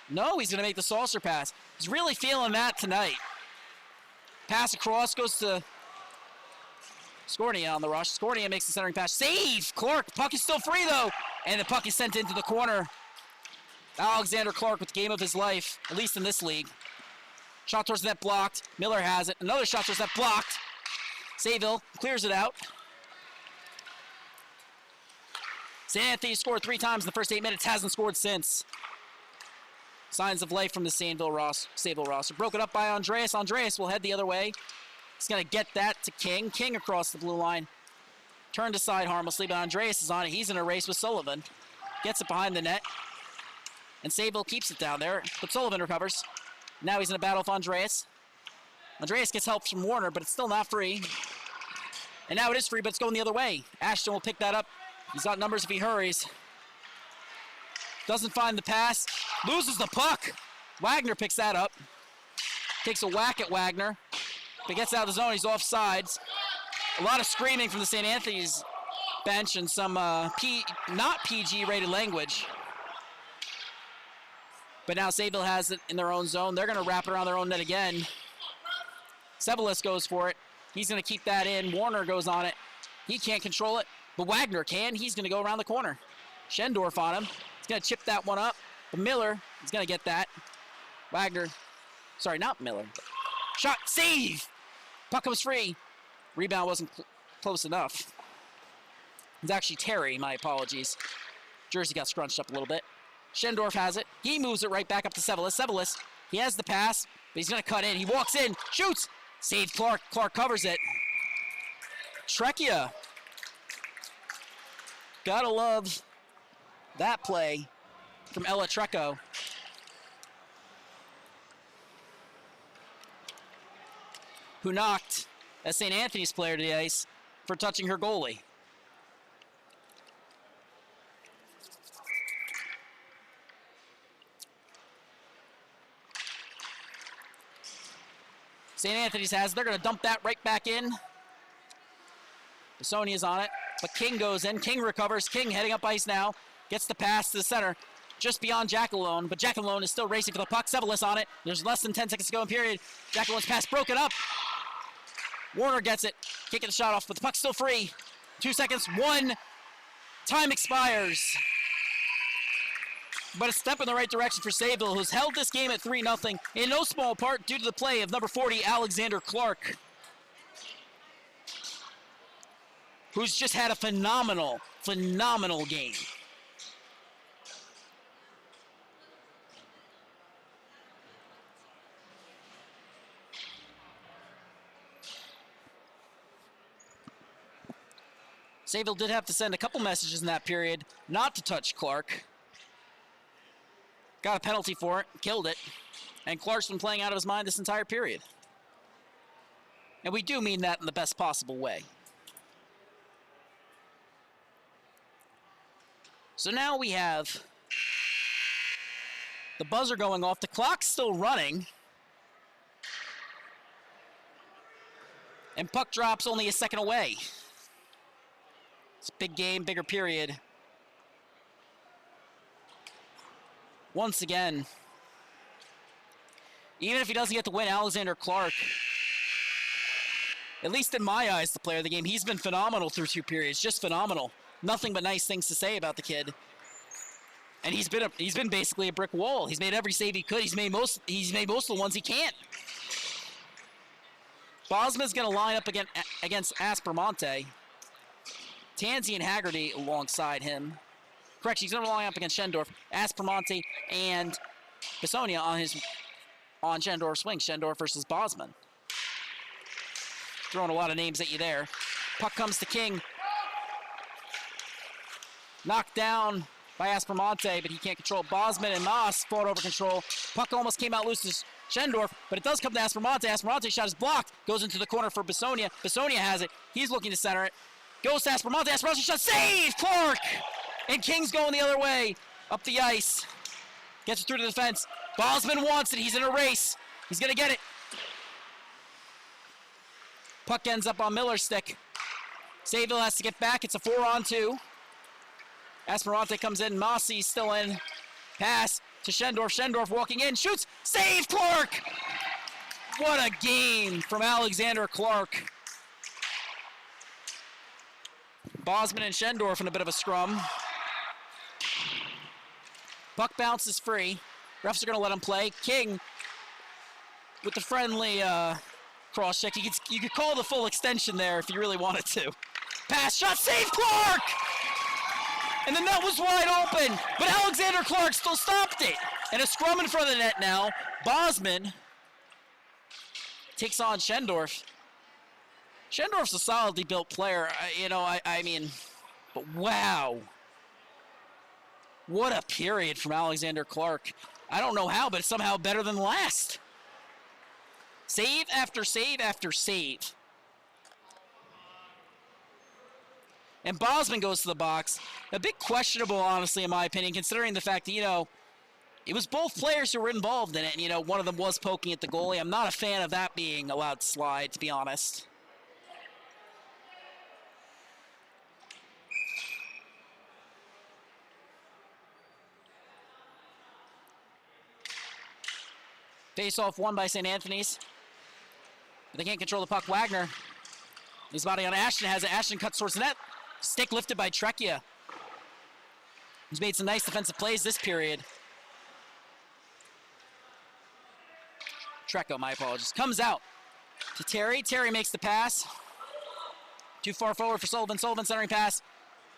No, he's going to make the saucer pass. He's really feeling that tonight. Pass across, goes to Scornia on the rush. Scornia makes the centering pass. Save! Clark, puck is still free though. And the puck is sent into the corner Alexander Clark with the game of his life, at least in this league. Shot towards the net blocked. Miller has it. Another shot towards the net blocked. Sayville clears it out. St. Anthony scored 3 times in the first 8 minutes, hasn't scored since. Signs of life from the Sayville roster. Broken up by Andreas. Andreas will head the other way. He's going to get that to King. King across the blue line. Turned aside harmlessly, but Andreas is on it. He's in a race with Sullivan. Gets it behind the net. And Sayville keeps it down there, but Sullivan recovers. Now he's in a battle with Andreas. Andreas gets help from Warner, but it's still not free. And now it is free, but it's going the other way. Ashton will pick that up. He's got numbers if he hurries. Doesn't find the pass. Loses the puck. Wagner picks that up. Takes a whack at Wagner. But gets out of the zone. He's offsides. A lot of screaming from the St. Anthony's bench and some not PG rated language. But now Sayville has it in their own zone. They're going to wrap it around their own net again. Sevelis goes for it. He's going to keep that in. Warner goes on it. He can't control it, but Wagner can. He's going to go around the corner. Schendorf on him. He's going to chip that one up. But Miller is going to get that. Wagner. Sorry, not Miller. Shot. Save! Puck comes free. Rebound wasn't close enough. It's actually Terry. My apologies. Jersey got scrunched up a little bit. Schendorf has it. He moves it right back up to Sevelis. Sevelis, he has the pass, but he's going to cut in. He walks in, shoots, saves Clark. Clark covers it. Trecchia. Gotta love that play from Ella Trecco. Who knocked a St. Anthony's player to the ice for touching her goalie. St. Anthony's has it. They're going to dump that right back in. Bissonia's on it, but King goes in. King recovers. King heading up ice now. Gets the pass to the center, just beyond Jackalone, but Jackalone is still racing for the puck. Sevelis on it. There's less than 10 seconds to go in period. Jackalone's pass broken up. Warner gets it. Can't get the shot off, but the puck's still free. 2 seconds. 1. Time expires. But a step in the right direction for Sayville, who's held this game at 3-0, in no small part due to the play of number 40, Alexander Clark, who's just had a phenomenal game. Sayville did have to send a couple messages in that period not to touch Clark. Got a penalty for it, killed it, and Clark's been playing out of his mind this entire period. And we do mean that in the best possible way. So now we have the buzzer going off. The clock's still running. And puck drops only a second away. It's a big game, bigger period. Once again, even if he doesn't get the win, Alexander Clark, at least in my eyes, the player of the game, he's been phenomenal through 2 periods, just phenomenal. Nothing but nice things to say about the kid. And he's been basically a brick wall. He's made every save he could. He's made most of the ones he can't. Bosman's going to line up against Aspermonte. Tansy and Haggerty alongside him. Correct, he's going to line up against Schendorf, Aspermonte, and Bissonia on Schendorf's wing. Schendorf versus Bosman. Throwing a lot of names at you there. Puck comes to King. Knocked down by Aspermonte, but he can't control. Bosman and Moss fought over control. Puck almost came out loose to Schendorf, but it does come to Aspermonte. Aspermonte's shot is blocked. Goes into the corner for Bissonia. Bissonia has it. He's looking to center it. Goes to Aspermonte. Aspermonte's shot. Save! Clark! And King's going the other way. Up the ice. Gets it through to the defense. Bosman wants it. He's in a race. He's going to get it. Puck ends up on Miller's stick. Sayville has to get back. It's a 4-on-2. Aspermonte comes in. Mossy's still in. Pass to Schendorf. Schendorf walking in. Shoots. Save Clark! What a game from Alexander Clark. Bosman and Schendorf in a bit of a scrum. Puck bounces free. Refs are going to let him play. King with the friendly cross check. You could call the full extension there if you really wanted to. Pass, shot, save, Clark! And the net was wide open, but Alexander Clark still stopped it. And a scrum in front of the net now. Bosman takes on Schendorf. Schendorf's a solidly built player, I mean, but wow. What a period from Alexander Clark. I don't know how, but it's somehow better than last. Save after save after save. And Bosman goes to the box. A bit questionable, honestly, in my opinion, considering the fact that, it was both players who were involved in it, and, one of them was poking at the goalie. I'm not a fan of that being allowed to slide, to be honest. Face-off won by St. Anthony's. But they can't control the puck. Wagner. His body on Ashton has it. Ashton cuts towards the net. Stick lifted by Trecchia. He's made some nice defensive plays this period. Trecco, my apologies. Comes out to Terry. Terry makes the pass. Too far forward for Sullivan. Sullivan centering pass.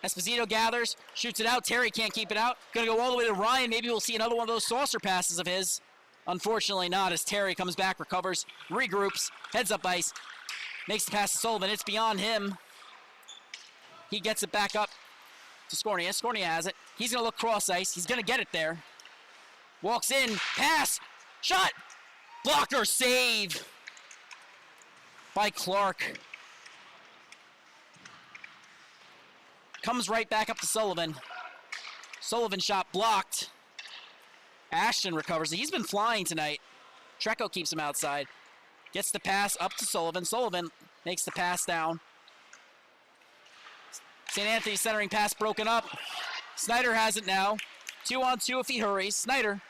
Esposito gathers. Shoots it out. Terry can't keep it out. Gonna go all the way to Ryan. Maybe we'll see another one of those saucer passes of his. Unfortunately not, as Terry comes back, recovers, regroups, heads up ice, makes the pass to Sullivan. It's beyond him. He gets it back up to Skornia. Skornia has it. He's going to look cross ice. He's going to get it there. Walks in, pass, shot, blocker, save by Clark. Comes right back up to Sullivan. Sullivan shot blocked. Ashton recovers. He's been flying tonight. Trecco keeps him outside. Gets the pass up to Sullivan. Sullivan makes the pass down. St. Anthony's centering pass broken up. Snyder has it now. 2-on-2 if he hurries. Snyder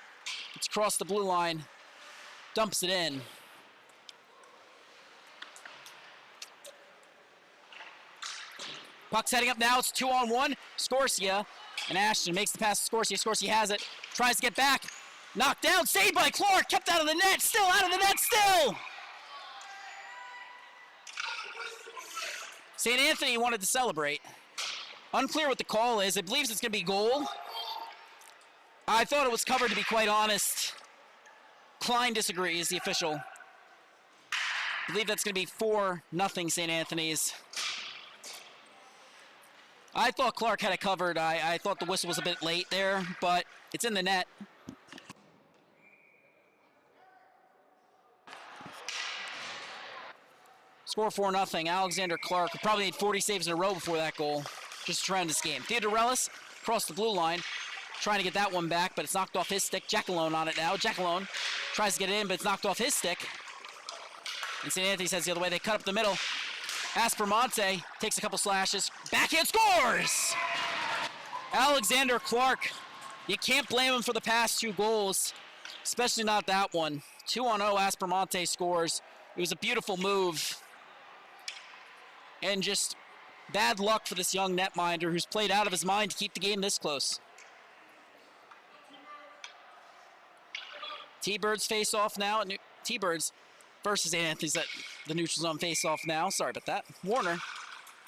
gets across the blue line. Dumps it in. Puck's heading up now. It's 2-on-1. Scorsia. And Ashton makes the pass to Scorsia. Scorsia has it. Tries to get back. Knocked down. Saved by Clark. Kept out of the net. Still out of the net. Still. St. Anthony wanted to celebrate. Unclear what the call is. It believes it's going to be goal. I thought it was covered, to be quite honest. Klein disagrees, the official. I believe that's going to be 4-0 St. Anthony's. I thought Clark had it covered. I thought the whistle was a bit late there, but it's in the net. Score 4-0. Alexander Clark probably made 40 saves in a row before that goal. Just a tremendous game. Theodorelis across the blue line, trying to get that one back, but it's knocked off his stick. Jackalone on it now. Jackalone tries to get it in, but it's knocked off his stick. And St. Anthony's heads the other way. They cut up the middle. Aspermonte takes a couple slashes. Backhand scores! Alexander Clark. You can't blame him for the past 2 goals, especially not that one. 2-0 Aspermonte scores. It was a beautiful move. And just bad luck for this young netminder who's played out of his mind to keep the game this close. T-Birds face off now. T-Birds versus St. Anthony's at the neutral zone face off now. Sorry about that. Warner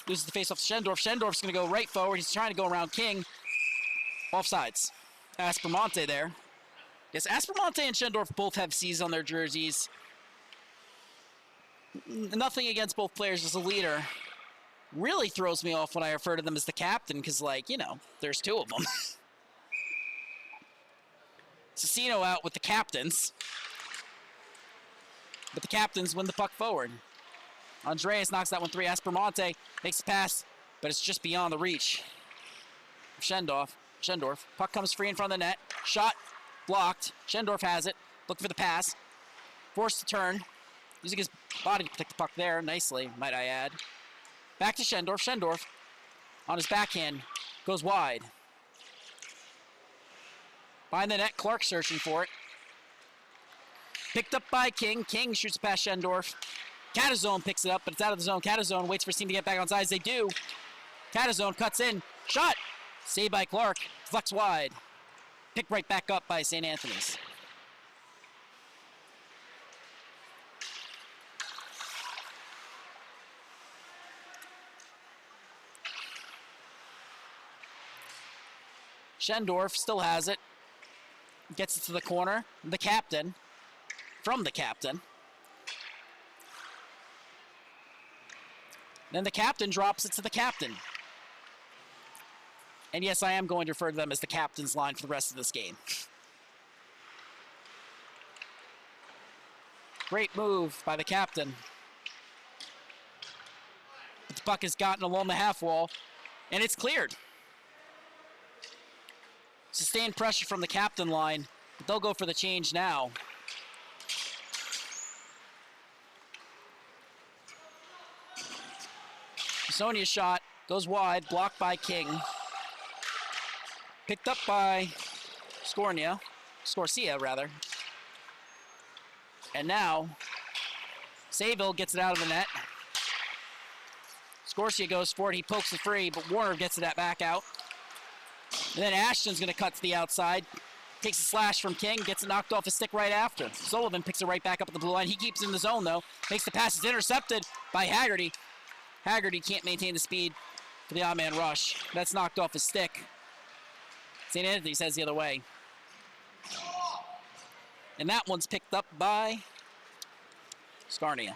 loses the face off to Schendorf. Schendorf's going to go right forward. He's trying to go around King. Offsides. Aspermonte there. Yes, Aspermonte and Schendorf both have C's on their jerseys. Nothing against both players as a leader. Really throws me off when I refer to them as the captain, because, there's 2 of them. Cicino out with the captains. But the captains win the puck forward. Andreas knocks that one 3. Aspermonte makes the pass, but it's just beyond the reach of Schendorf. Puck comes free in front of the net. Shot blocked. Schendorf has it. Looking for the pass. Forced to turn. Using his body to protect the puck there nicely, might I add. Back to Schendorf. Schendorf on his backhand goes wide. Behind the net, Clark searching for it. Picked up by King. King shoots past Schendorf. Catazone picks it up, but it's out of the zone. Catazone waits for his team to get back on sides. They do. Catazone cuts in. Shot. Saved by Clark. Flex wide. Picked right back up by St. Anthony's. Schendorf still has it. Gets it to the corner. The captain. From the captain. Then the captain drops it to the captain. And yes, I am going to refer to them as the captain's line for the rest of this game. Great move by the captain. But the puck has gotten along the half wall, and it's cleared. Sustained pressure from the captain line, but they'll go for the change now. Sonia's shot goes wide, blocked by King. Picked up by Scorsia rather. And now, Sayville gets it out of the net. Scorsia goes for it, he pokes it free, but Warner gets it back out. And then Ashton's gonna cut to the outside. Takes a slash from King, gets it knocked off his stick right after. Sullivan picks it right back up at the blue line. He keeps it in the zone though. Makes the pass, is intercepted by Haggerty. Haggerty can't maintain the speed for the odd man rush. That's knocked off his stick. St. Anthony's heads the other way. And that one's picked up by Scorsia.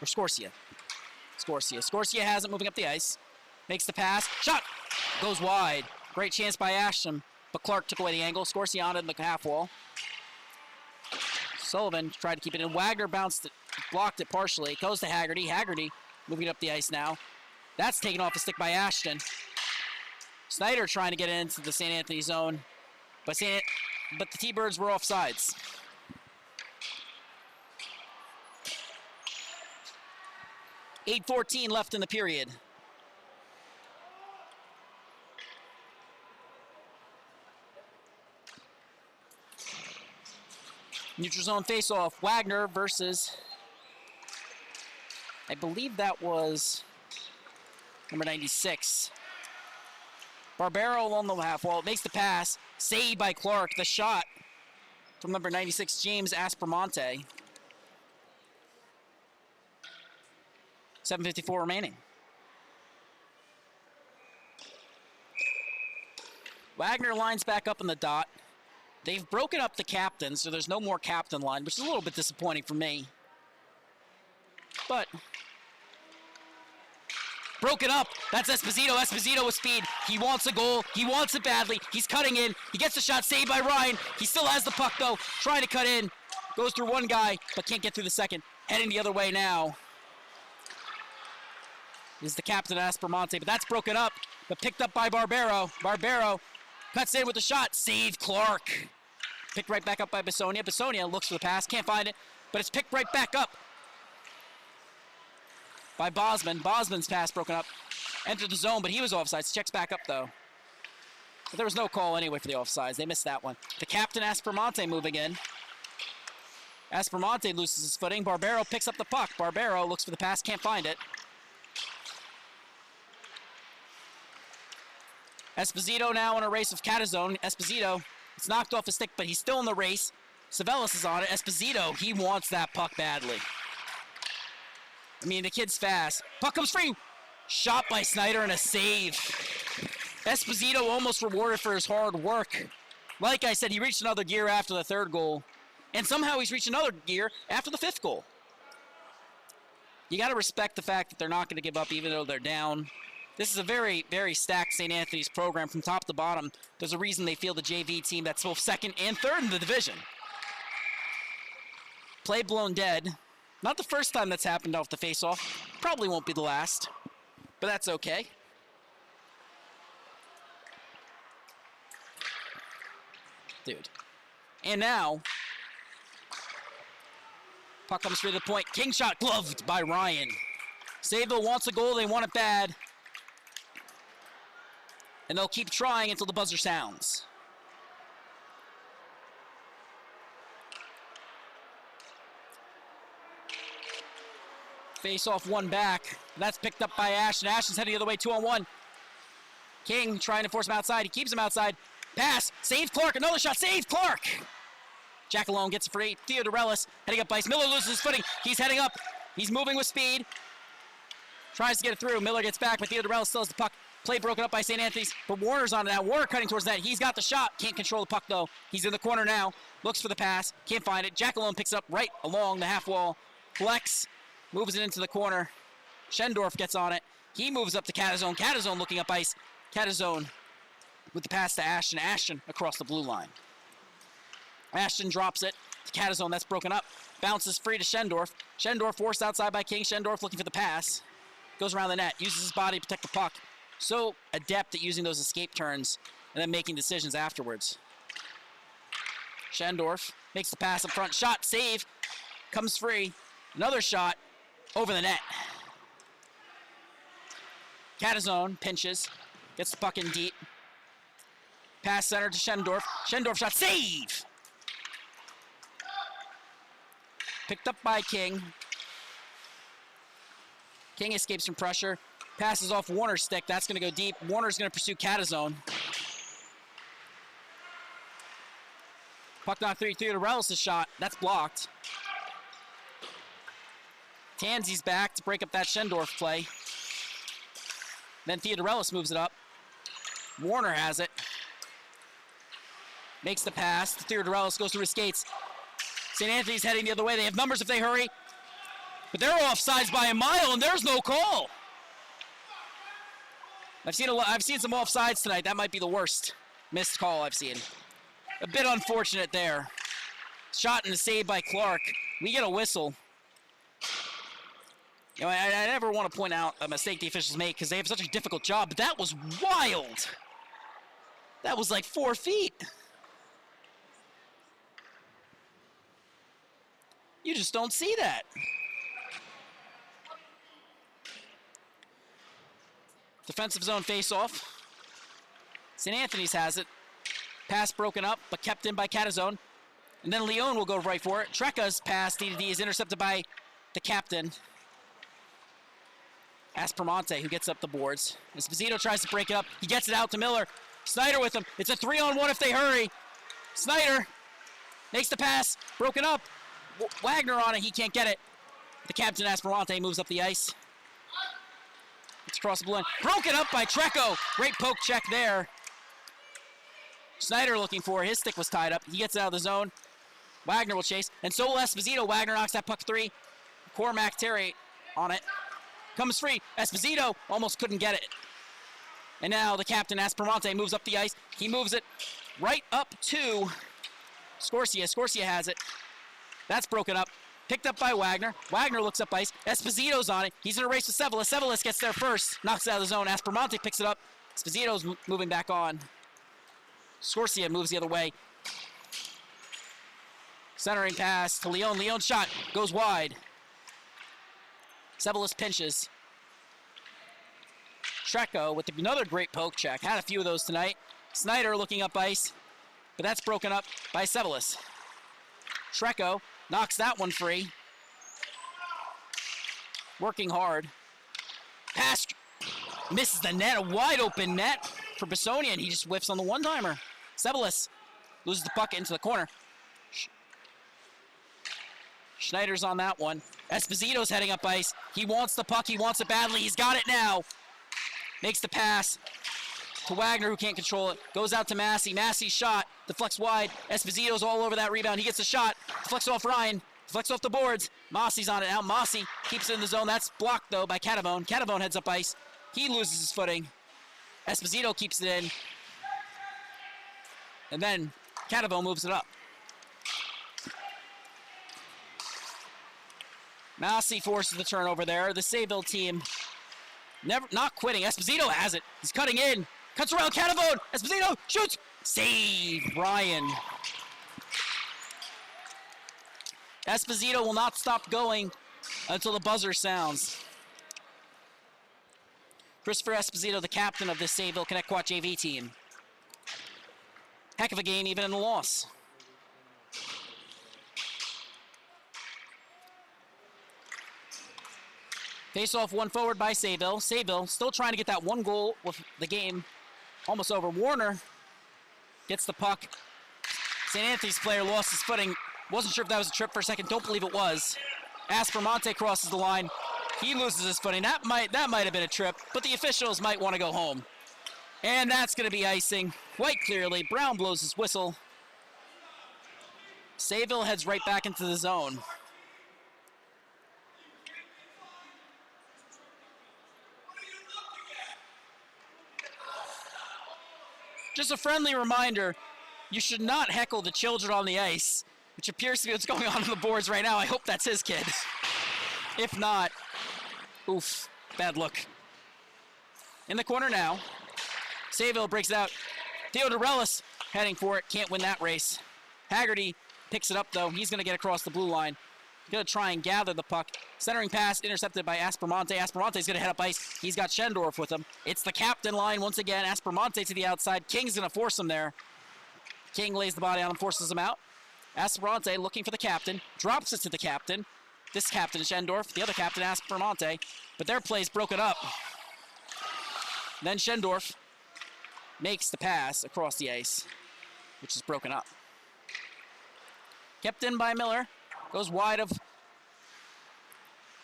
Scorsia has it moving up the ice. Makes the pass. Shot! Goes wide. Great chance by Ashton, but Clark took away the angle. Scorsia on it in the half wall. Sullivan tried to keep it in. Wagner bounced it, blocked it partially. Goes to Haggerty. Haggerty moving up the ice now. That's taken off a stick by Ashton. Snyder trying to get into the St. Anthony zone, but the T-Birds were offsides. .8:14 left in the period. Neutral zone face-off. Wagner versus, I believe that was number 96. Barbero along the half wall. Makes the pass. Saved by Clark. The shot from number 96, James Aspermonte. 7:54 remaining. Wagner lines back up in the dot. They've broken up the captain, so there's no more captain line, which is a little bit disappointing for me. But broken up. That's Esposito. Esposito with speed. He wants a goal. He wants it badly. He's cutting in. He gets the shot saved by Ryan. He still has the puck, though. Trying to cut in. Goes through one guy, but can't get through the second. Heading the other way now is the captain, Aspermonte, but that's broken up, but picked up by Barbero. Barbero cuts in with the shot. Save Clark. Picked right back up by Bissonia. Bissonia looks for the pass. Can't find it, but it's picked right back up by Bosman. Bosman's pass broken up. Entered the zone, but he was offsides. Checks back up, though. But there was no call anyway for the offsides. They missed that one. The captain, Aspermonte, moving in. Aspermonte loses his footing. Barbero picks up the puck. Barbero looks for the pass. Can't find it. Esposito now in a race with Catazone. Esposito, it's knocked off his stick, but he's still in the race. Savellis is on it. Esposito, he wants that puck badly. I mean, the kid's fast. Puck comes free. Shot by Snyder and a save. Esposito almost rewarded for his hard work. Like I said, he reached another gear after the third goal. And somehow he's reached another gear after the fifth goal. You got to respect the fact that they're not going to give up even though they're down. This is a very, very stacked St. Anthony's program from top to bottom. There's a reason they field the JV team that's both second and third in the division. Play blown dead. Not the first time that's happened off the faceoff. Probably won't be the last, but that's okay. Dude. And now, puck comes through the point. King shot gloved by Ryan. Sayville wants a goal. They want it bad. And they'll keep trying until the buzzer sounds. Face off one back. That's picked up by Ashton. Ashton's heading the other way, 2-on-1. King trying to force him outside. He keeps him outside. Pass. Save Clark. Another shot. Save Clark. Jack alone gets free. Theodorelis heading up ice. Miller loses his footing. He's heading up. He's moving with speed. Tries to get it through. Miller gets back, but Theodorelis still has the puck. Play broken up by St. Anthony's, but Warner's on it now. Warner cutting towards that. He's got the shot. Can't control the puck, though. He's in the corner now. Looks for the pass. Can't find it. Jack alone picks it up right along the half wall. Flex. Moves it into the corner. Schendorf gets on it. He moves up to Catazone. Catazone looking up ice. Catazone with the pass to Ashton. Ashton across the blue line. Ashton drops it to Catazone. That's broken up. Bounces free to Schendorf. Schendorf forced outside by King. Schendorf looking for the pass. Goes around the net. Uses his body to protect the puck. So adept at using those escape turns and then making decisions afterwards. Schendorf makes the pass up front. Shot, save. Comes free. Another shot over the net. Catazone pinches. Gets the puck in deep. Pass center to Schendorf. Schendorf shot, save! Picked up by King. King escapes from pressure. Passes off Warner's stick. That's going to go deep. Warner's going to pursue Catazone. Puck knocked through Theodorelis' shot. That's blocked. Tansy's back to break up that Schendorf play. Then Theodorelis moves it up. Warner has it. Makes the pass. Theodorelis goes through his skates. St. Anthony's heading the other way. They have numbers if they hurry. But they're offsides by a mile, and there's no call. I've seen some offsides tonight. That might be the worst missed call I've seen. A bit unfortunate there. Shot and a save by Clark. We get a whistle. You know, I never want to point out a mistake the officials make because they have such a difficult job, but that was wild. That was like 4 feet. You just don't see that. Defensive zone face-off. St. Anthony's has it. Pass broken up, but kept in by Catazone. And then Leon will go right for it. Trecca's pass, D-to-D, is intercepted by the captain. Aspermonte, who gets up the boards. Esposito tries to break it up. He gets it out to Miller. Snyder with him. It's a 3-on-1 if they hurry. Snyder makes the pass. Broken up. Wagner on it. He can't get it. The captain, Aspermonte, moves up the ice. It's across the blue line. Broken up by Trecco. Great poke check there. Snyder looking for it. His stick was tied up. He gets it out of the zone. Wagner will chase. And so will Esposito. Wagner knocks that puck 3. Cormac Terry on it. Comes free. Esposito almost couldn't get it. And now the captain, Aspermonte, moves up the ice. He moves it right up to Scorsia. Scorsia has it. That's broken up. Picked up by Wagner. Wagner looks up ice. Esposito's on it. He's in a race with Sayville. Sayville gets there first. Knocks it out of the zone. Aspermonte picks it up. Esposito's moving back on. Scorsia moves the other way. Centering pass to Leon. Leon's shot goes wide. Sayville pinches. Trecco with another great poke check. Had a few of those tonight. Snyder looking up ice, but that's broken up by Sayville. Trecco knocks that one free. Working hard. Pass misses the net. A wide open net for Bissonia, and he just whiffs on the one-timer. Sayville loses the puck into the corner. Schneider's on that one. Esposito's heading up ice. He wants the puck. He wants it badly. He's got it now. Makes the pass to Wagner, who can't control it. Goes out to Massey. Massey's shot. Deflects wide. Esposito's all over that rebound. He gets a shot. Deflects off Ryan. Deflects off the boards. Mossie's on it now. Mossey keeps it in the zone. That's blocked, though, by Catavone. Catavone heads up ice. He loses his footing. Esposito keeps it in. And then Catavone moves it up. Massey forces the turnover there. The Sayville team not quitting. Esposito has it. He's cutting in. Cuts around Catavone. Esposito shoots. Save, Ryan. Esposito will not stop going until the buzzer sounds. Christopher Esposito, the captain of the Sayville Connetquot JV team. Heck of a game, even in the loss. Face-off one forward by Sayville. Sayville still trying to get that one goal with the game Almost over. Warner gets the puck. St. Anthony's player lost his footing. Wasn't sure if that was a trip for a second. Don't believe it was. Aspermonte crosses the line. He loses his footing. That might have been a trip, but the officials might want to go home. And that's going to be icing quite clearly. Brown blows his whistle. Sayville heads right back into the zone. Just a friendly reminder, you should not heckle the children on the ice, which appears to be what's going on the boards right now. I hope that's his kid. If not, oof, bad look. In the corner now, Sayville breaks it out. Theodorelis heading for it, can't win that race. Haggerty picks it up though, he's gonna get across the blue line. Gonna try and gather the puck. Centering pass intercepted by Aspermonte. Aspermonte's gonna head up ice. He's got Schendorf with him. It's the captain line once again. Aspermonte to the outside. King's gonna force him there. King lays the body on him, forces him out. Aspermonte looking for the captain. Drops it to the captain. This captain is Schendorf. The other captain, Aspermonte. But their play's broken up. Then Schendorf makes the pass across the ice, which is broken up. Kept in by Miller. Goes wide of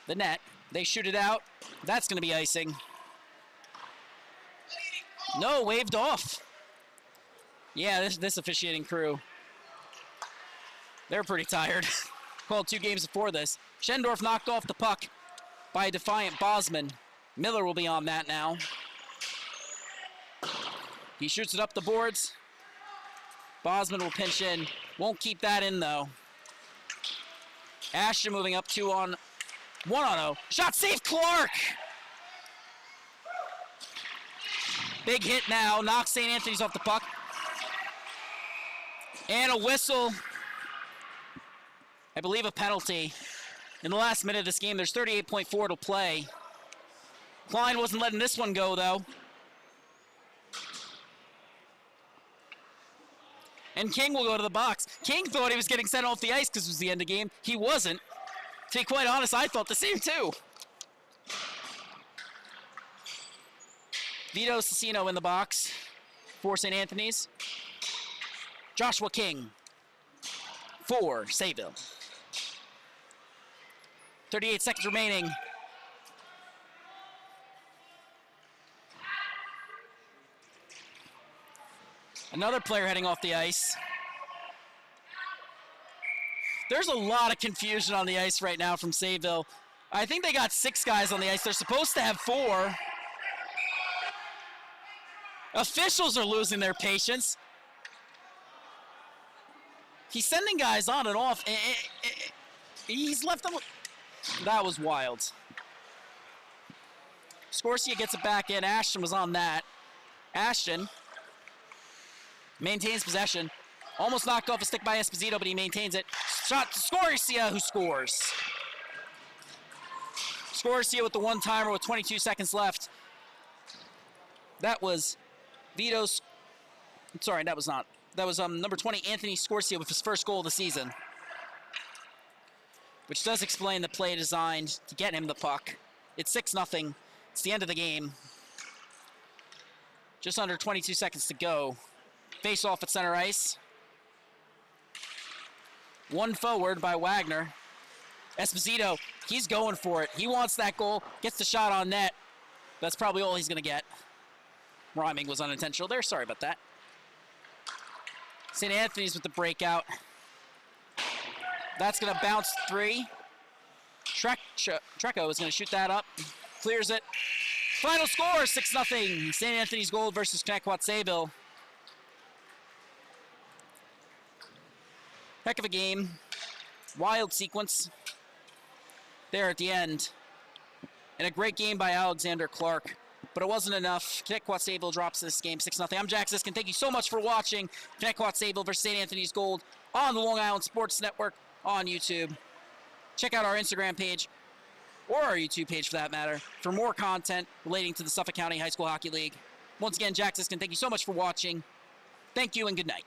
the net. They shoot it out. That's going to be icing. No, waved off. Yeah, this officiating crew, they're pretty tired. Called 2 games before this. Schendorf knocked off the puck by a defiant Bosman. Miller will be on that now. He shoots it up the boards. Bosman will pinch in. Won't keep that in though. Ashton moving up 1-on-0. Shot saved, Clark! Big hit now, knocks St. Anthony's off the puck. And a whistle. I believe a penalty. In the last minute of this game, there's 38.4 to play. Klein wasn't letting this one go though. And King will go to the box. King thought he was getting sent off the ice because it was the end of the game. He wasn't. To be quite honest, I thought the same too. Vito Cicino in the box for St. Anthony's. Joshua King for Sayville. 38 seconds remaining. Another player heading off the ice. There's a lot of confusion on the ice right now from Sayville. I think they got 6 guys on the ice. They're supposed to have 4. Officials are losing their patience. He's sending guys on and off. He's left them. That was wild. Scorsia gets it back in. Ashton was on that. Ashton maintains possession. Almost knocked off a stick by Esposito, but he maintains it. Shot to Scorsia, who scores. Scorsia with the one-timer with 22 seconds left. That was Vito's. Sorry, that was not. That was number 20, Anthony Scorsia, with his first goal of the season. Which does explain the play designed to get him the puck. It's 6-0. It's the end of the game. Just under 22 seconds to go. Face off at center ice. One forward by Wagner. Esposito, he's going for it. He wants that goal. Gets the shot on net. That's probably all he's going to get. Rhyming was unintentional there. Sorry about that. St. Anthony's with the breakout. That's going to bounce 3. Treco is going to shoot that up. Clears it. Final score, 6-0. St. Anthony's Gold versus Connetquot Sayville. Heck of a game. Wild sequence there at the end. And a great game by Alexander Clark. But it wasn't enough. Connetquot Sayville drops this game 6-0. I'm Jack Ziskin. Thank you so much for watching Connetquot Sayville versus St. Anthony's Gold on the Long Island Sports Network on YouTube. Check out our Instagram page, or our YouTube page for that matter, for more content relating to the Suffolk County High School Hockey League. Once again, Jack Ziskin, thank you so much for watching. Thank you and good night.